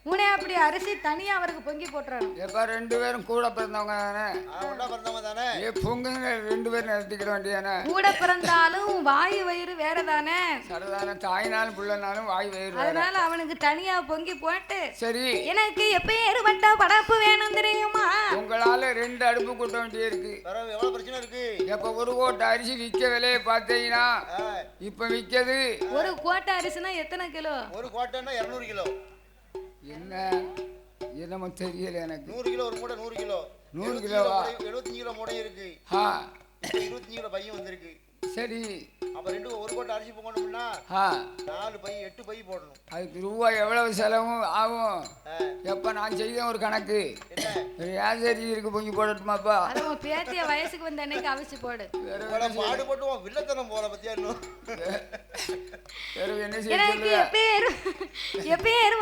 மூணே அப்படி அரிசி தனியா அவருக்கு பொங்கி போட்டுறணும். எப்ப 2 பேரும் கூட பிறந்தவங்க தானே? கூட பிறந்தவங்க தானே? பொங்குங்க 2 பேரும் நிறுத்திக்கிற வேண்டியதானே? கூட பிறந்தாலும் வாய் வயிறு வேற தானே? சரிதானே, தாயினாலும் பிள்ளைனாலும் வாய் வயிறு. அதனால அவனுக்கு தனியா பொங்கி போட்டு, சரி எனக்கு எப்பேற்பட்ட படப்பு வேணும் தெரியுமா? உங்களால 2 அடுப்பு கூட்ட வேண்டிய இருக்கு. எவ்வளவு பிரச்சனை இருக்கு? எப்ப 1 கோட்டை அரிசி விற்க விலையை பார்த்தீங்கன்னா இப்ப விற்கிறது 1 கோட்டை அரிசினா எத்தனை கிலோ? 1 கோட்டைன்னா 200 கிலோ. என்ன என்னமோ தெரியல எனக்கு. 100 கிலோ ஒரு மூட்டை. 100 கிலோ 100 கிலோவா? 75 கிலோ மூட்டை இருக்கு. 25 கிலோ பையும் வந்திருக்கு. சரி, அப்ப 1 கோட்டை அரிசி போடணும்னா 4 பை 8 பை போடணும். அதுக்கு ரூபாய் எவ்வளவு செலவும் ஆகும்? எப்ப நான் செய்த ஒரு கணக்கு. ஏசரி இருக்கு, பொங்கி போடட்டுமாப்பா? அதுவும் பேத்திய வயசுக்கு வந்த அன்னைக்கு அவிச்சு போடு. பாடுபட்டுவோம் வில்லத்தனம் போல பத்தியா இன்னும். என்ன செய்ய? எப்பேர்